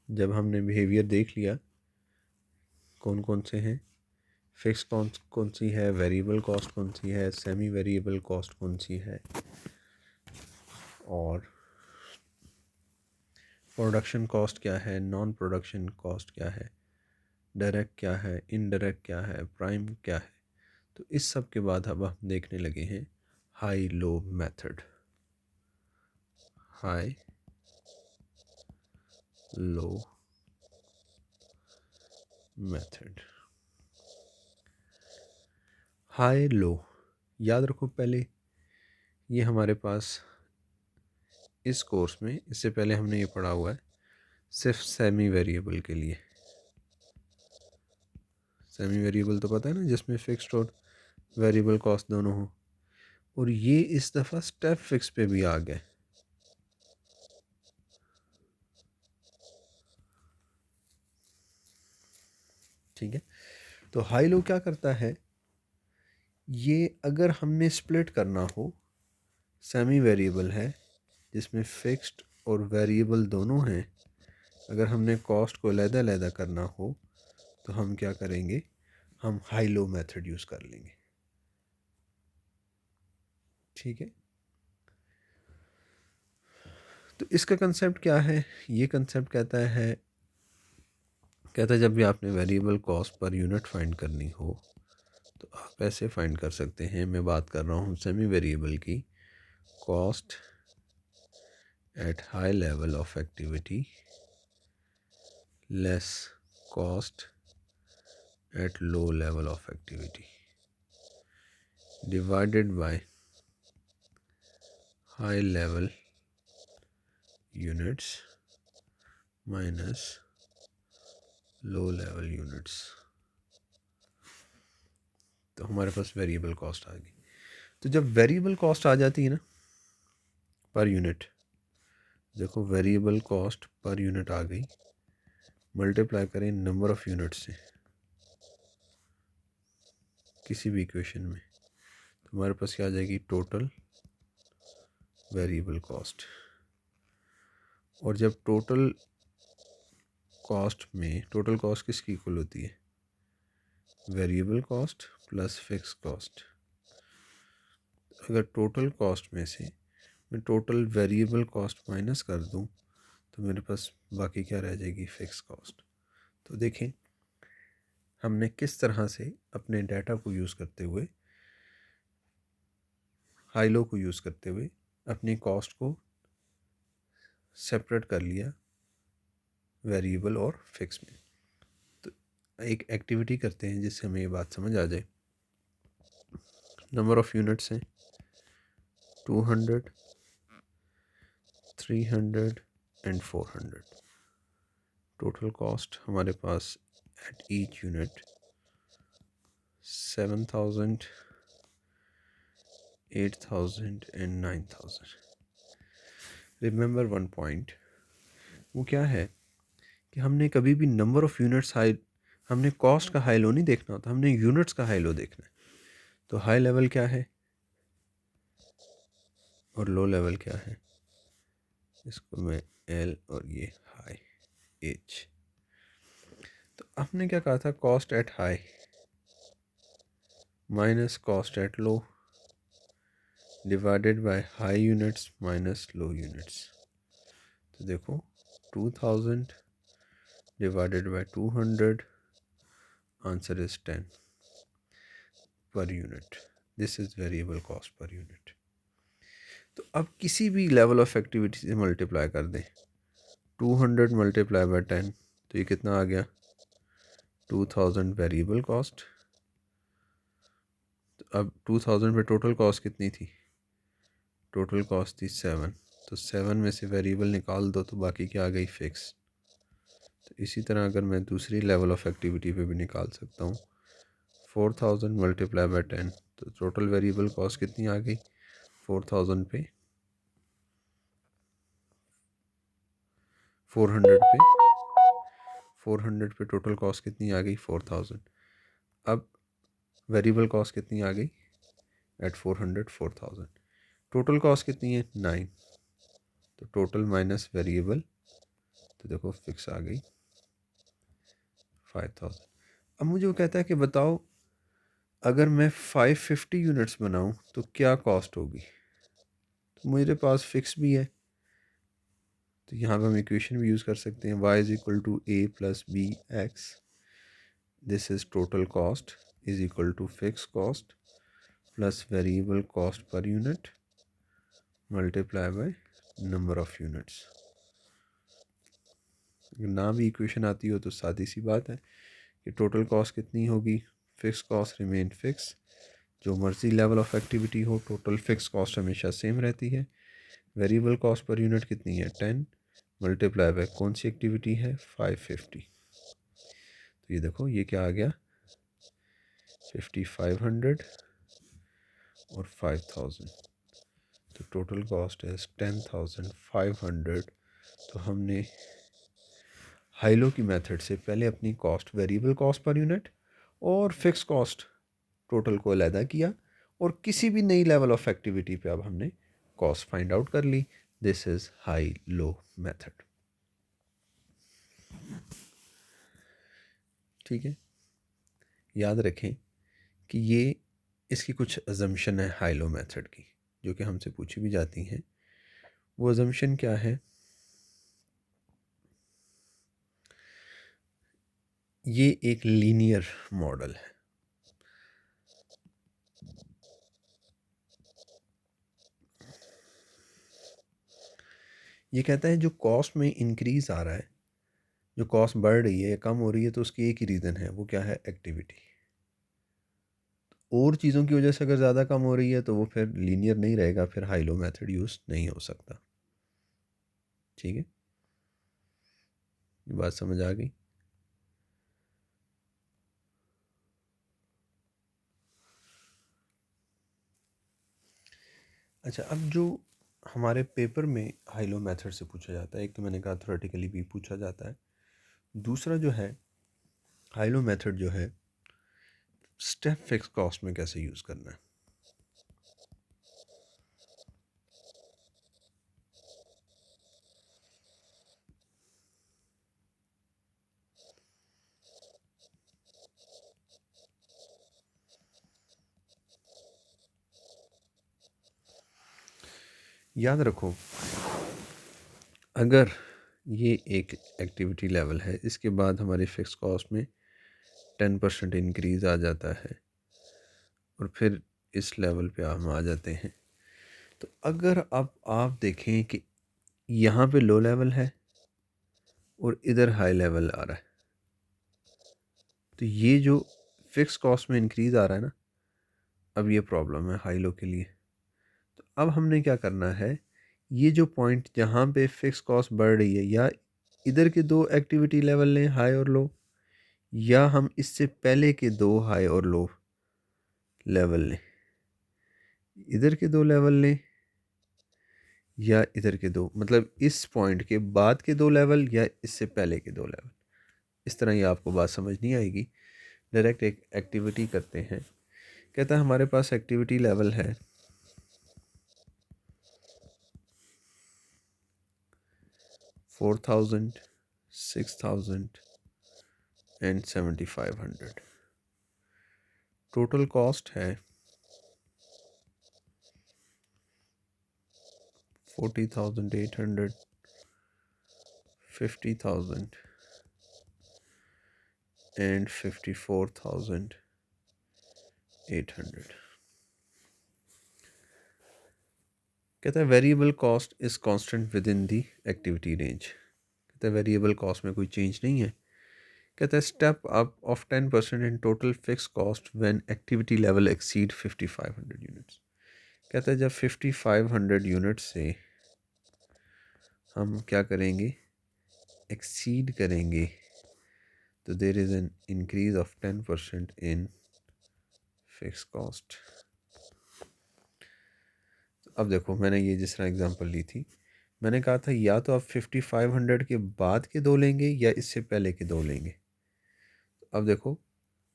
जब हमने बिहेवियर देख लिया कौन कौन से हैं, फिक्स कॉस्ट कौन सी है, वेरिएबल कॉस्ट कौन सी है, सेमी वेरिएबल कॉस्ट कौन सी है, और प्रोडक्शन कॉस्ट क्या है, नॉन प्रोडक्शन कॉस्ट क्या है, डायरेक्ट क्या है, इनडायरेक्ट क्या है, प्राइम क्या है, तो इस सब के बाद अब हम देखने लगे हैं high low method, high low method. High low याद रखो, पहले ये हमारे पास इस कोर्स में, इससे पहले हमने ये पढ़ा हुआ है सिर्फ सेमी वेरिएबल के लिए। सेमी वेरिएबल तो पता है ना, जिसमें फिक्स्ड और वेरिएबल कॉस्ट दोनों हो, और ये इस दफ़ा स्टेप फिक्स पे भी आ गए। ठीक है, तो हाई लो क्या करता है, ये अगर हमने स्प्लिट करना हो, सेमी वेरिएबल है जिसमें फिक्स्ड और वेरिएबल दोनों हैं, अगर हमने कॉस्ट को अलग-अलग करना हो तो हम क्या करेंगे, हम हाई लो मेथड यूज़ कर लेंगे। ठीक है, तो इसका कंसेप्ट क्या है, ये कंसेप्ट कहता है जब भी आपने variable cost per unit find करनी हो तो आप ऐसे फाइंड कर सकते हैं। मैं बात कर रहा हूँ सेमी वेरिएबल की, cost at high level of activity less cost at low level of activity divided by high level units minus low level units. तो हमारे पास वेरिएबल कॉस्ट आ गई। तो जब वेरिएबल कॉस्ट आ जाती है ना पर यूनिट, देखो वेरिएबल कॉस्ट पर यूनिट आ गई, मल्टीप्लाई करें नंबर ऑफ यूनिट से किसी भी इक्वेशन में, तो हमारे पास क्या आ जाएगी, टोटल वेरिएबल कॉस्ट। और जब टोटल कॉस्ट किसकी इक्वल होती है, variable cost plus fix cost. अगर टोटल कॉस्ट में से मैं टोटल वेरिएबल कॉस्ट माइनस कर दूं तो मेरे पास बाकी क्या रह जाएगी, फिक्स कॉस्ट। तो देखें हमने किस तरह से अपने डाटा को यूज़ करते हुए, हाई लो को यूज़ करते हुए अपनी कॉस्ट को सेपरेट कर लिया वेरिएबल और फिक्स में। तो एक एक्टिविटी करते हैं जिससे हमें ये बात समझ आ जाए। नंबर ऑफ़ यूनिट्स हैं 200, 300 एंड 400। टोटल कॉस्ट हमारे पास at each unit 7,000, 8,000 and 9,000। Remember one point, वो क्या है कि हमने कभी भी नंबर ऑफ़ यूनिट्स हमने कॉस्ट का हाई लो नहीं देखना होता, हमने यूनिट्स का हाई लो देखना है। तो हाई लेवल क्या है और लो लेवल क्या है, इसको मैं एल और ये हाई एच। तो आपने क्या कहा था, cost at high minus cost at low divided by high units minus low units. तो देखो 2000 divided by 200, answer is 10 per unit. This is variable cost per unit. तो अब किसी भी लेवल ऑफ एक्टिविटी से मल्टीप्लाई कर दें, 200 मल्टीप्लाई बाय 10 तो ये कितना आ गया, 2000 वेरिएबल कॉस्ट। तो अब 2000 पे टोटल कॉस्ट कितनी थी, टोटल कॉस्ट थी 7, तो 7 में से वेरिएबल निकाल दो तो बाकी क्या आ गई, फिक्स। तो इसी तरह अगर मैं दूसरी लेवल ऑफ एक्टिविटी पे भी निकाल सकता हूँ, 4000 मल्टीप्लाई बाय 10 तो टोटल वेरिएबल कॉस्ट कितनी आ गई, 4000 पे 400 पे टोटल कॉस्ट कितनी आ गई, 4000। अब वेरिएबल कॉस्ट कितनी आ गई एट 400, 4000। टोटल कॉस्ट कितनी है, 9, तो टोटल माइनस वेरिएबल, तो देखो फिक्स आ गई 5000। अब मुझे वो कहता है कि बताओ अगर मैं 550 यूनिट्स बनाऊं तो क्या कॉस्ट होगी। तो मेरे पास फिक्स भी है, तो यहाँ पर हम इक्वेशन भी यूज़ कर सकते हैं, y is equal to a plus B X, this is total cost is equal to fix cost plus variable cost per unit multiply by number of units. ना भी इक्वेशन आती हो तो सादी सी बात है कि टोटल कॉस्ट कितनी होगी, फिक्स कॉस्ट रिमेन फिक्स, जो मर्जी लेवल ऑफ एक्टिविटी हो टोटल फिक्स कॉस्ट हमेशा सेम रहती है। वेरिएबल कॉस्ट पर यूनिट कितनी है 10 मल्टीप्लाई बाय कौन सी एक्टिविटी है 550। तो ये देखो ये क्या आ गया 5500 और 5000, तो टोटल कॉस्ट है 10500। तो हमने हाइलो की मेथड से पहले अपनी cost variable cost per unit और फिक्स कॉस्ट टोटल को अलहदा किया और किसी भी नई लेवल ऑफ एक्टिविटी पे अब हमने कॉस्ट फाइंड आउट कर ली। This is high low method. ठीक है, याद रखें कि ये इसकी कुछ अजम्पशन है हाई लो मेथड की जो कि हमसे पूछी भी जाती हैं। वो अजम्पशन क्या है, ये एक लीनियर मॉडल है। ये कहता है जो कॉस्ट में इंक्रीज आ रहा है, जो कॉस्ट बढ़ रही है या कम हो रही है, तो उसकी एक ही रीज़न है, वो क्या है एक्टिविटी। और चीज़ों की वजह से अगर ज़्यादा कम हो रही है तो वो फिर लीनियर नहीं रहेगा, फिर हाई लो मेथड यूज़ नहीं हो सकता। ठीक है, ये बात समझ आ गई। अच्छा, अब जो हमारे पेपर में हाई लो मेथड से पूछा जाता है, एक तो मैंने कहा थ्योरेटिकली भी पूछा जाता है, दूसरा जो है हाई लो मेथड जो है स्टेप फिक्स कॉस्ट में कैसे यूज़ करना है। याद रखो, अगर ये एक एक्टिविटी लेवल है, इसके बाद हमारी फ़िक्स कॉस्ट में 10% इंक्रीज़ आ जाता है और फिर इस लेवल पे हम आ जाते हैं। तो अगर अब आप देखें कि यहाँ पे लो लेवल है और इधर हाई लेवल आ रहा है, तो ये जो फ़िक्स कॉस्ट में इंक्रीज़ आ रहा है ना, अब ये प्रॉब्लम है हाई लो के लिए। तो अब हमने क्या करना है, ये जो पॉइंट जहाँ पे फ़िक्स कॉस्ट बढ़ रही है, या इधर के दो एक्टिविटी लेवल लें हाई और लो, या हम इससे पहले के दो हाई और लो लेवल लें, इधर के दो लेवल लें या इधर के दो, मतलब इस पॉइंट के बाद के दो लेवल या इससे पहले के दो लेवल। इस तरह ये आपको बात समझ नहीं आएगी। डायरेक्ट एक एक्टिविटी करते हैं। कहता है हमारे पास एक्टिविटी लेवल है 4000, 6000 एंड 7500। टोटल कॉस्ट है 40,800, 50,000 एंड 54,800। कहता है variable cost is constant with in the activity range. कहता है वेरिएबल कॉस्ट में कोई चेंज नहीं है। कहता है step up of 10% in total fix cost when activity level exceed 5500 units. कहता है जब 5500 यूनिट से हम क्या करेंगे, एक्सीड करेंगे, तो there is an increase of 10% in fix cost. अब देखो, मैंने ये जिस तरह एग्जांपल ली थी, मैंने कहा था या तो आप 5500 के बाद के दो लेंगे या इससे पहले के दो लेंगे। अब देखो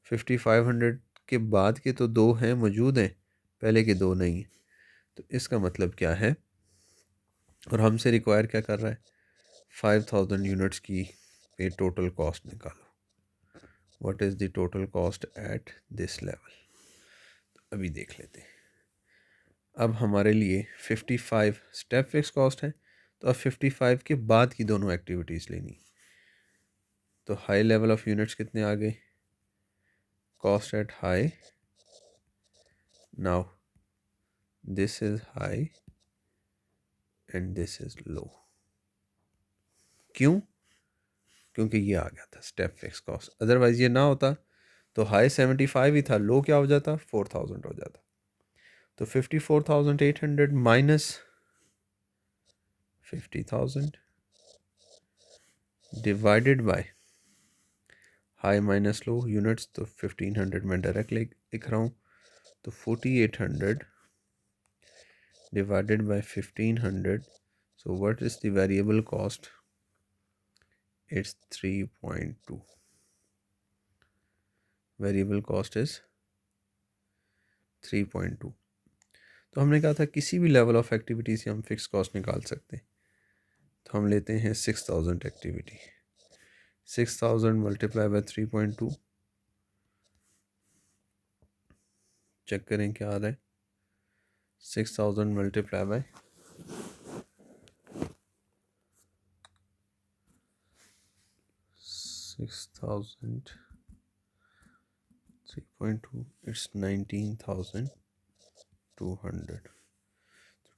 5500 के बाद के तो दो हैं, मौजूद हैं, पहले के दो नहीं। तो इसका मतलब क्या है, और हमसे रिक्वायर क्या कर रहा है, 5000 यूनिट्स की पे टोटल कॉस्ट निकालो। What is the total cost at this level. अभी देख लेते हैं। अब हमारे लिए 55 स्टेप फिक्स कॉस्ट है, तो अब 55 के बाद की दोनों एक्टिविटीज़ लेनी। तो हाई लेवल ऑफ यूनिट्स कितने आ गए, cost at high. Now this is high and this is low. क्यों? क्योंकि ये आ गया था स्टेप फिक्स कॉस्ट, अदरवाइज ये ना होता तो हाई 75 ही था, लो क्या हो जाता 4000 हो जाता। तो 54,800 minus 50,000 divided by high minus low units, तो 1500 में डायरेक्ट लिख रहा हूँ, तो 4800 divided by 1500. So what is the variable cost? It's 3.2. Variable cost is 3.2. तो हमने कहा था किसी भी लेवल ऑफ एक्टिविटी से हम फिक्स कॉस्ट निकाल सकते हैं। तो हम लेते हैं 6000 एक्टिविटी, 6000 मल्टीप्लाई बाय 3.2, चेक करें क्या आ रहा है। 6000 multiply by 6000 3.2, it's 19,200।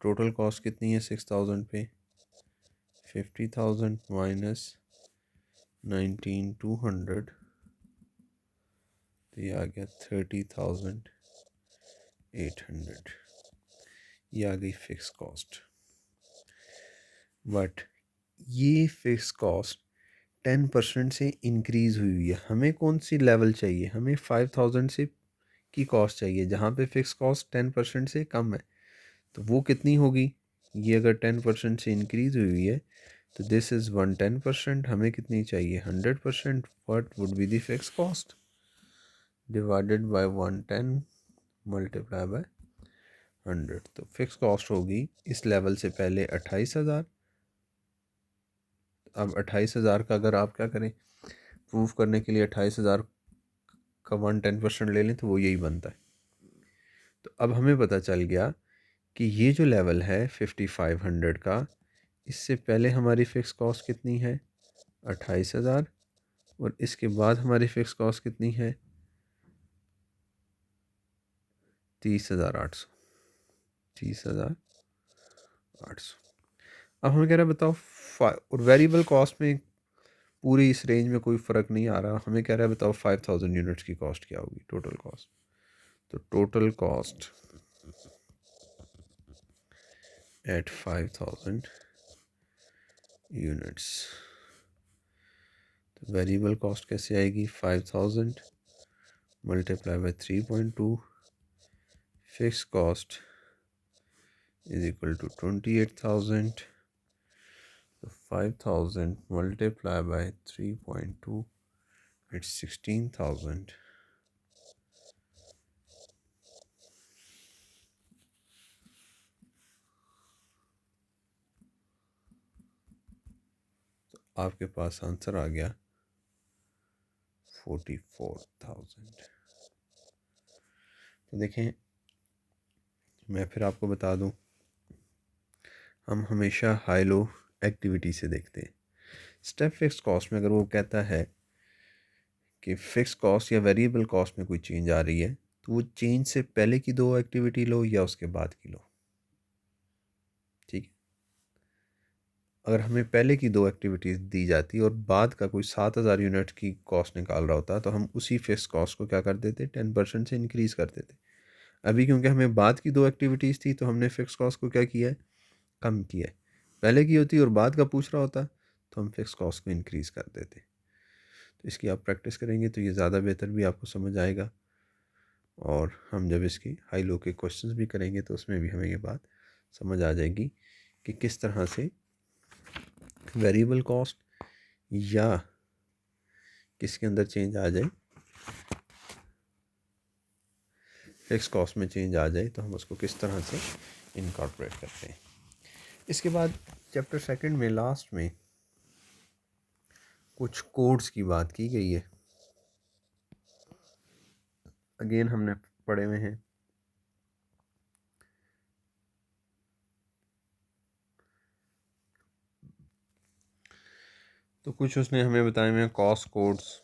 Total cost कितनी है 6000 पे, 50,000 माइनस 19,200, तो ये आ गया 30,800। ये आ गई फिक्स कॉस्ट। बट ये फिक्स कॉस्ट 10% से इंक्रीज़ हुई है। हमें कौन सी लेवल चाहिए, हमें 5000 से की कॉस्ट चाहिए जहाँ पे फिक्स कॉस्ट 10% से कम है। तो वो कितनी होगी, ये अगर 10% से इंक्रीज़ हुई है तो दिस इज़ 110%, हमें कितनी चाहिए 100%। What would be the fix cost divided by 110 multiply by 100। तो फिक्स कॉस्ट होगी इस लेवल से पहले 28,000। अब 28,000 का अगर आप क्या करें प्रूफ करने के लिए 28,000 का 110% ले लें तो वो यही बनता है। तो अब हमें पता चल गया कि ये जो लेवल है 5500 का, इससे पहले हमारी फ़िक्स कॉस्ट कितनी है 28,000, और इसके बाद हमारी फ़िक्स कॉस्ट कितनी है 30,800। 30,800। अब हमें कह रहा है बताओ और वेरिएबल कॉस्ट में पूरी इस रेंज में कोई फ़र्क नहीं आ रहा। हमें कह रहा है बताओ 5000 यूनिट्स की कॉस्ट क्या होगी टोटल कॉस्ट। तो टोटल कॉस्ट एट 5000 यूनिट्स, तो वेरिएबल कॉस्ट कैसे आएगी 5000 multiply by 3.2, fix cost is equal to 28,000, तो 5000 मल्टीप्लाई बाय 3.2, इट्स 16,000। तो आपके पास आंसर आ गया 44,000। तो देखें मैं फिर आपको बता दूं, हम हमेशा हाई लो एक्टिविटी से देखते हैं। स्टेप फिक्स कॉस्ट में अगर वो कहता है कि फ़िक्स कॉस्ट या वेरिएबल कॉस्ट में कोई चेंज आ रही है तो वो चेंज से पहले की 2 एक्टिविटी लो या उसके बाद की लो। ठीक है, अगर हमें पहले की 2 एक्टिविटीज़ दी जाती और बाद का कोई 7,000 यूनिट की कॉस्ट निकाल रहा होता तो हम उसी फिक्स कॉस्ट को क्या कर देते 10% से इंक्रीज़ कर देते। अभी क्योंकि हमें बाद की 2 एक्टिविटीज़ थी तो हमने फ़िक्स कॉस्ट को क्या किया है कम किया है। पहले की होती और बाद का पूछ रहा होता तो हम फिक्स कॉस्ट को इंक्रीज़ कर देते। तो इसकी आप प्रैक्टिस करेंगे तो ये ज़्यादा बेहतर भी आपको समझ आएगा, और हम जब इसकी हाई लो के क्वेश्चंस भी करेंगे तो उसमें भी हमें ये बात समझ आ जाएगी कि किस तरह से वेरिएबल कॉस्ट या किसके अंदर चेंज आ जाए, फिक्स कॉस्ट में चेंज आ जाए तो हम उसको किस तरह से इनकॉर्पोरेट करते हैं। इसके बाद चैप्टर सेकंड में लास्ट में कुछ कोड्स की बात की गई है। अगेन हमने पढ़े हुए हैं तो कुछ उसने हमें बताए हुए हैं कॉस्ट कोड्स,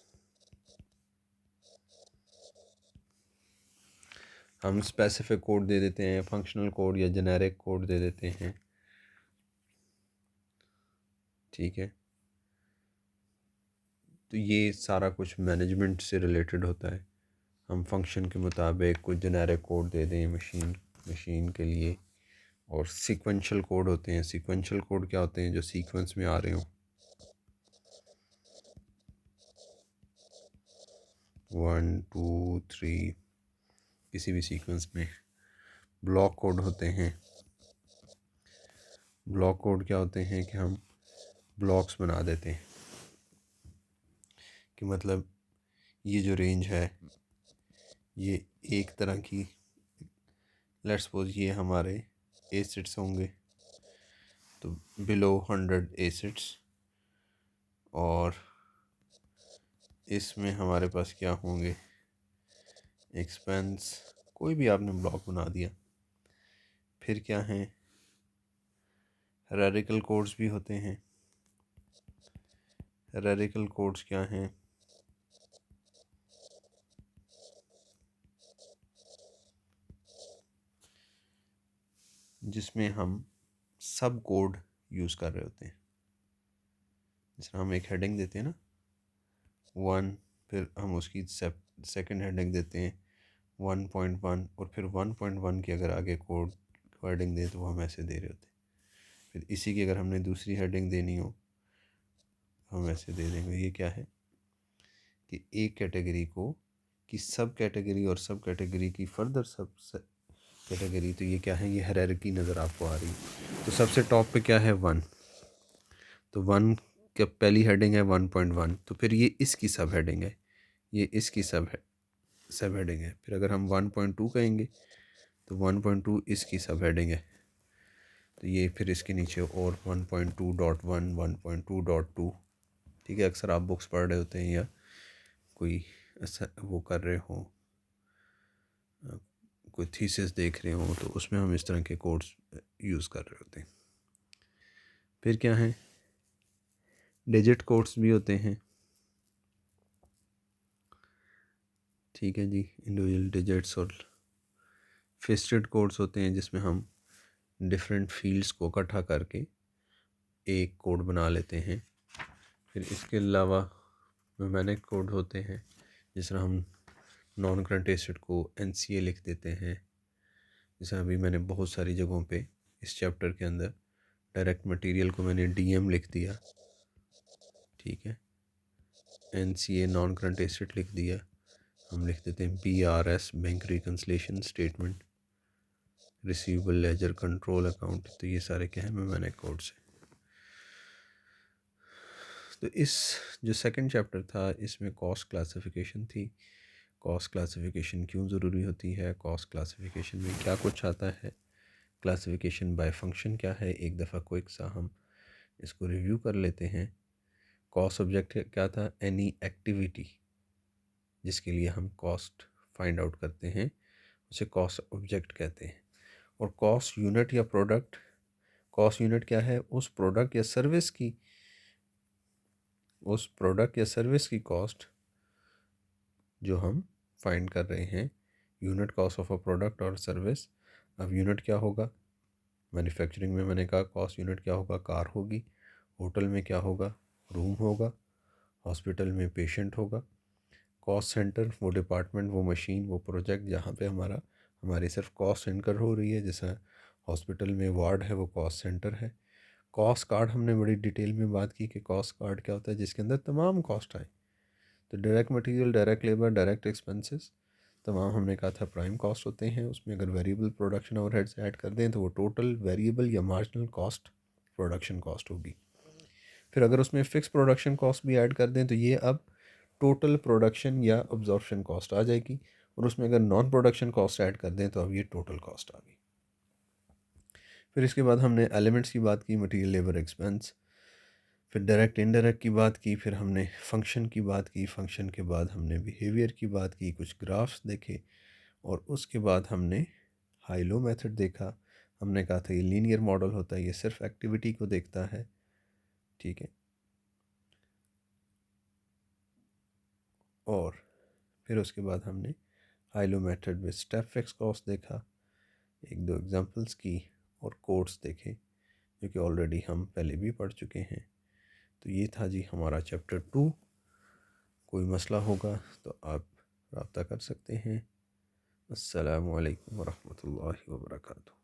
हम स्पेसिफिक कोड दे देते हैं, फंक्शनल कोड या जेनेरिक कोड दे देते हैं, ठीक है। तो ये सारा कुछ मैनेजमेंट से रिलेटेड होता है। हम फंक्शन के मुताबिक कुछ जेनेरिक कोड दे दें मशीन के लिए। और सीक्वेंशियल कोड होते हैं। सीक्वेंशियल कोड क्या होते हैं? जो सीक्वेंस में आ रहे हों, 1 2 3, किसी भी सीक्वेंस में। ब्लॉक कोड होते हैं। ब्लॉक कोड क्या होते हैं कि हम ब्लॉक्स बना देते हैं, कि मतलब ये जो रेंज है ये एक तरह की, लेट्स सपोज ये हमारे एसिड्स होंगे, तो बिलो 100 एसिड्स, और इसमें हमारे पास क्या होंगे, एक्सपेंस। कोई भी आपने ब्लॉक बना दिया। फिर क्या है, हायरार्किकल कोड्स भी होते हैं। हायरार्किकल कोड्स क्या हैं? जिसमें हम सब कोड यूज़ कर रहे होते हैं। जिसमें हम एक हेडिंग देते हैं ना, 1, फिर हम उसकी सेकंड हेडिंग देते हैं 1.1, और फिर 1.1 की अगर आगे कोड हेडिंग दें तो वो हम ऐसे दे रहे होते हैं। फिर इसी की अगर हमने दूसरी हेडिंग देनी हो हम ऐसे दे देंगे। ये क्या है कि एक कैटेगरी को कि सब कैटेगरी और सब कैटेगरी की फर्दर सब कैटेगरी, तो ये क्या है, ये हायरार्की नज़र आपको आ रही है। तो सबसे टॉप पे क्या है, 1, तो 1 का पहली हेडिंग है 1.1, तो फिर ये इसकी सब हेडिंग है, ये इसकी सब हेडिंग है। फिर अगर हम 1.2 कहेंगे तो 1.2 इसकी सब हेडिंग है, तो ये फिर इसके नीचे और 1.2.1, 1.2.2, ठीक है। अक्सर आप बुक्स पढ़ रहे होते हैं या कोई ऐसा वो कर रहे हो, कोई थीसिस देख रहे हो, तो उसमें हम इस तरह के कोड्स यूज़ कर रहे होते हैं। फिर क्या है, डिजिट कोड्स भी होते हैं, ठीक है जी। इंडिविजुअल डिजिट्स और फिक्स्ड कोड्स होते हैं, जिसमें हम डिफरेंट फील्ड्स को इकट्ठा करके एक कोड बना लेते हैं। फिर इसके अलावा न्यूमेरिक कोड होते हैं, जिस तरह हम नॉन करंट एसिड को NCA लिख देते हैं। जैसे अभी मैंने बहुत सारी जगहों पे इस चैप्टर के अंदर डायरेक्ट मटेरियल को मैंने DM लिख दिया, ठीक है। NCA नॉन करंट एसिड लिख दिया। हम लिख देते हैं BRS bank reconciliation statement, receivable ledger control account. तो ये सारे क्या है, न्यूमेरिक कोड्स हैं। तो इस जो सेकंड चैप्टर था इसमें कॉस्ट क्लासिफिकेशन थी। कॉस्ट क्लासिफिकेशन क्यों ज़रूरी होती है, कॉस्ट क्लासिफिकेशन में क्या कुछ आता है, क्लासिफिकेशन बाय फंक्शन क्या है, एक दफ़ा क्विक सा हम इसको रिव्यू कर लेते हैं। कॉस्ट ऑब्जेक्ट क्या था, एनी एक्टिविटी जिसके लिए हम कॉस्ट फाइंड आउट करते हैं उसे कॉस्ट ऑब्जेक्ट कहते हैं। और कॉस्ट यूनिट या प्रोडक्ट, कॉस्ट यूनिट क्या है, उस प्रोडक्ट या सर्विस की कॉस्ट जो हम फाइंड कर रहे हैं। Unit cost of a product और सर्विस। अब यूनिट क्या होगा, मैन्युफैक्चरिंग में मैंने कहा कॉस्ट यूनिट क्या होगा, कार होगी। होटल में क्या होगा, रूम होगा। हॉस्पिटल में पेशेंट होगा। कॉस्ट सेंटर वो डिपार्टमेंट, वो मशीन, वो प्रोजेक्ट जहाँ पे हमारी सिर्फ कॉस्ट इनकर हो रही है। जैसा हॉस्पिटल में वार्ड है वो कॉस्ट सेंटर है। कॉस्ट कार्ड हमने बड़ी डिटेल में बात की कि कॉस्ट कार्ड क्या होता है, जिसके अंदर तमाम कॉस्ट आए। तो direct material, direct labour, direct expenses तमाम हमने कहा था प्राइम कॉस्ट होते हैं। उसमें अगर वेरिएबल प्रोडक्शन ओवरहेड्स ऐड कर दें तो वो टोटल वेरिएबल या मार्जिनल कॉस्ट प्रोडक्शन कॉस्ट होगी। फिर अगर उसमें फिक्स प्रोडक्शन कॉस्ट भी ऐड कर दें तो ये अब टोटल प्रोडक्शन या अब्जॉर्प्शन कॉस्ट आ जाएगी। और उसमें अगर नॉन प्रोडक्शन कॉस्ट ऐड कर दें तो अब ये टोटल कॉस्ट आ गई। फिर इसके बाद हमने एलिमेंट्स की बात की, मटेरियल, लेबर, एक्सपेंस। फिर डायरेक्ट इनडायरेक्ट की बात की। फिर हमने फंक्शन की बात की। फंक्शन के बाद हमने बिहेवियर की बात की, कुछ ग्राफ्स देखे। और उसके बाद हमने हाई लो मेथड देखा। हमने कहा था ये लीनियर मॉडल होता है, ये सिर्फ एक्टिविटी को देखता है, ठीक है। और फिर उसके बाद हमने हाइलो मेथड में स्टेप फिक्स कॉस्ट देखा, एक दो एग्जांपल्स की और कोड्स देखे जो कि ऑलरेडी हम पहले भी पढ़ चुके हैं। तो ये था जी हमारा चैप्टर 2। कोई मसला होगा तो आप रब्ता कर सकते हैं। अस्सलामु अलैकुम वरहमतुल्लाहि वबरकातुहू।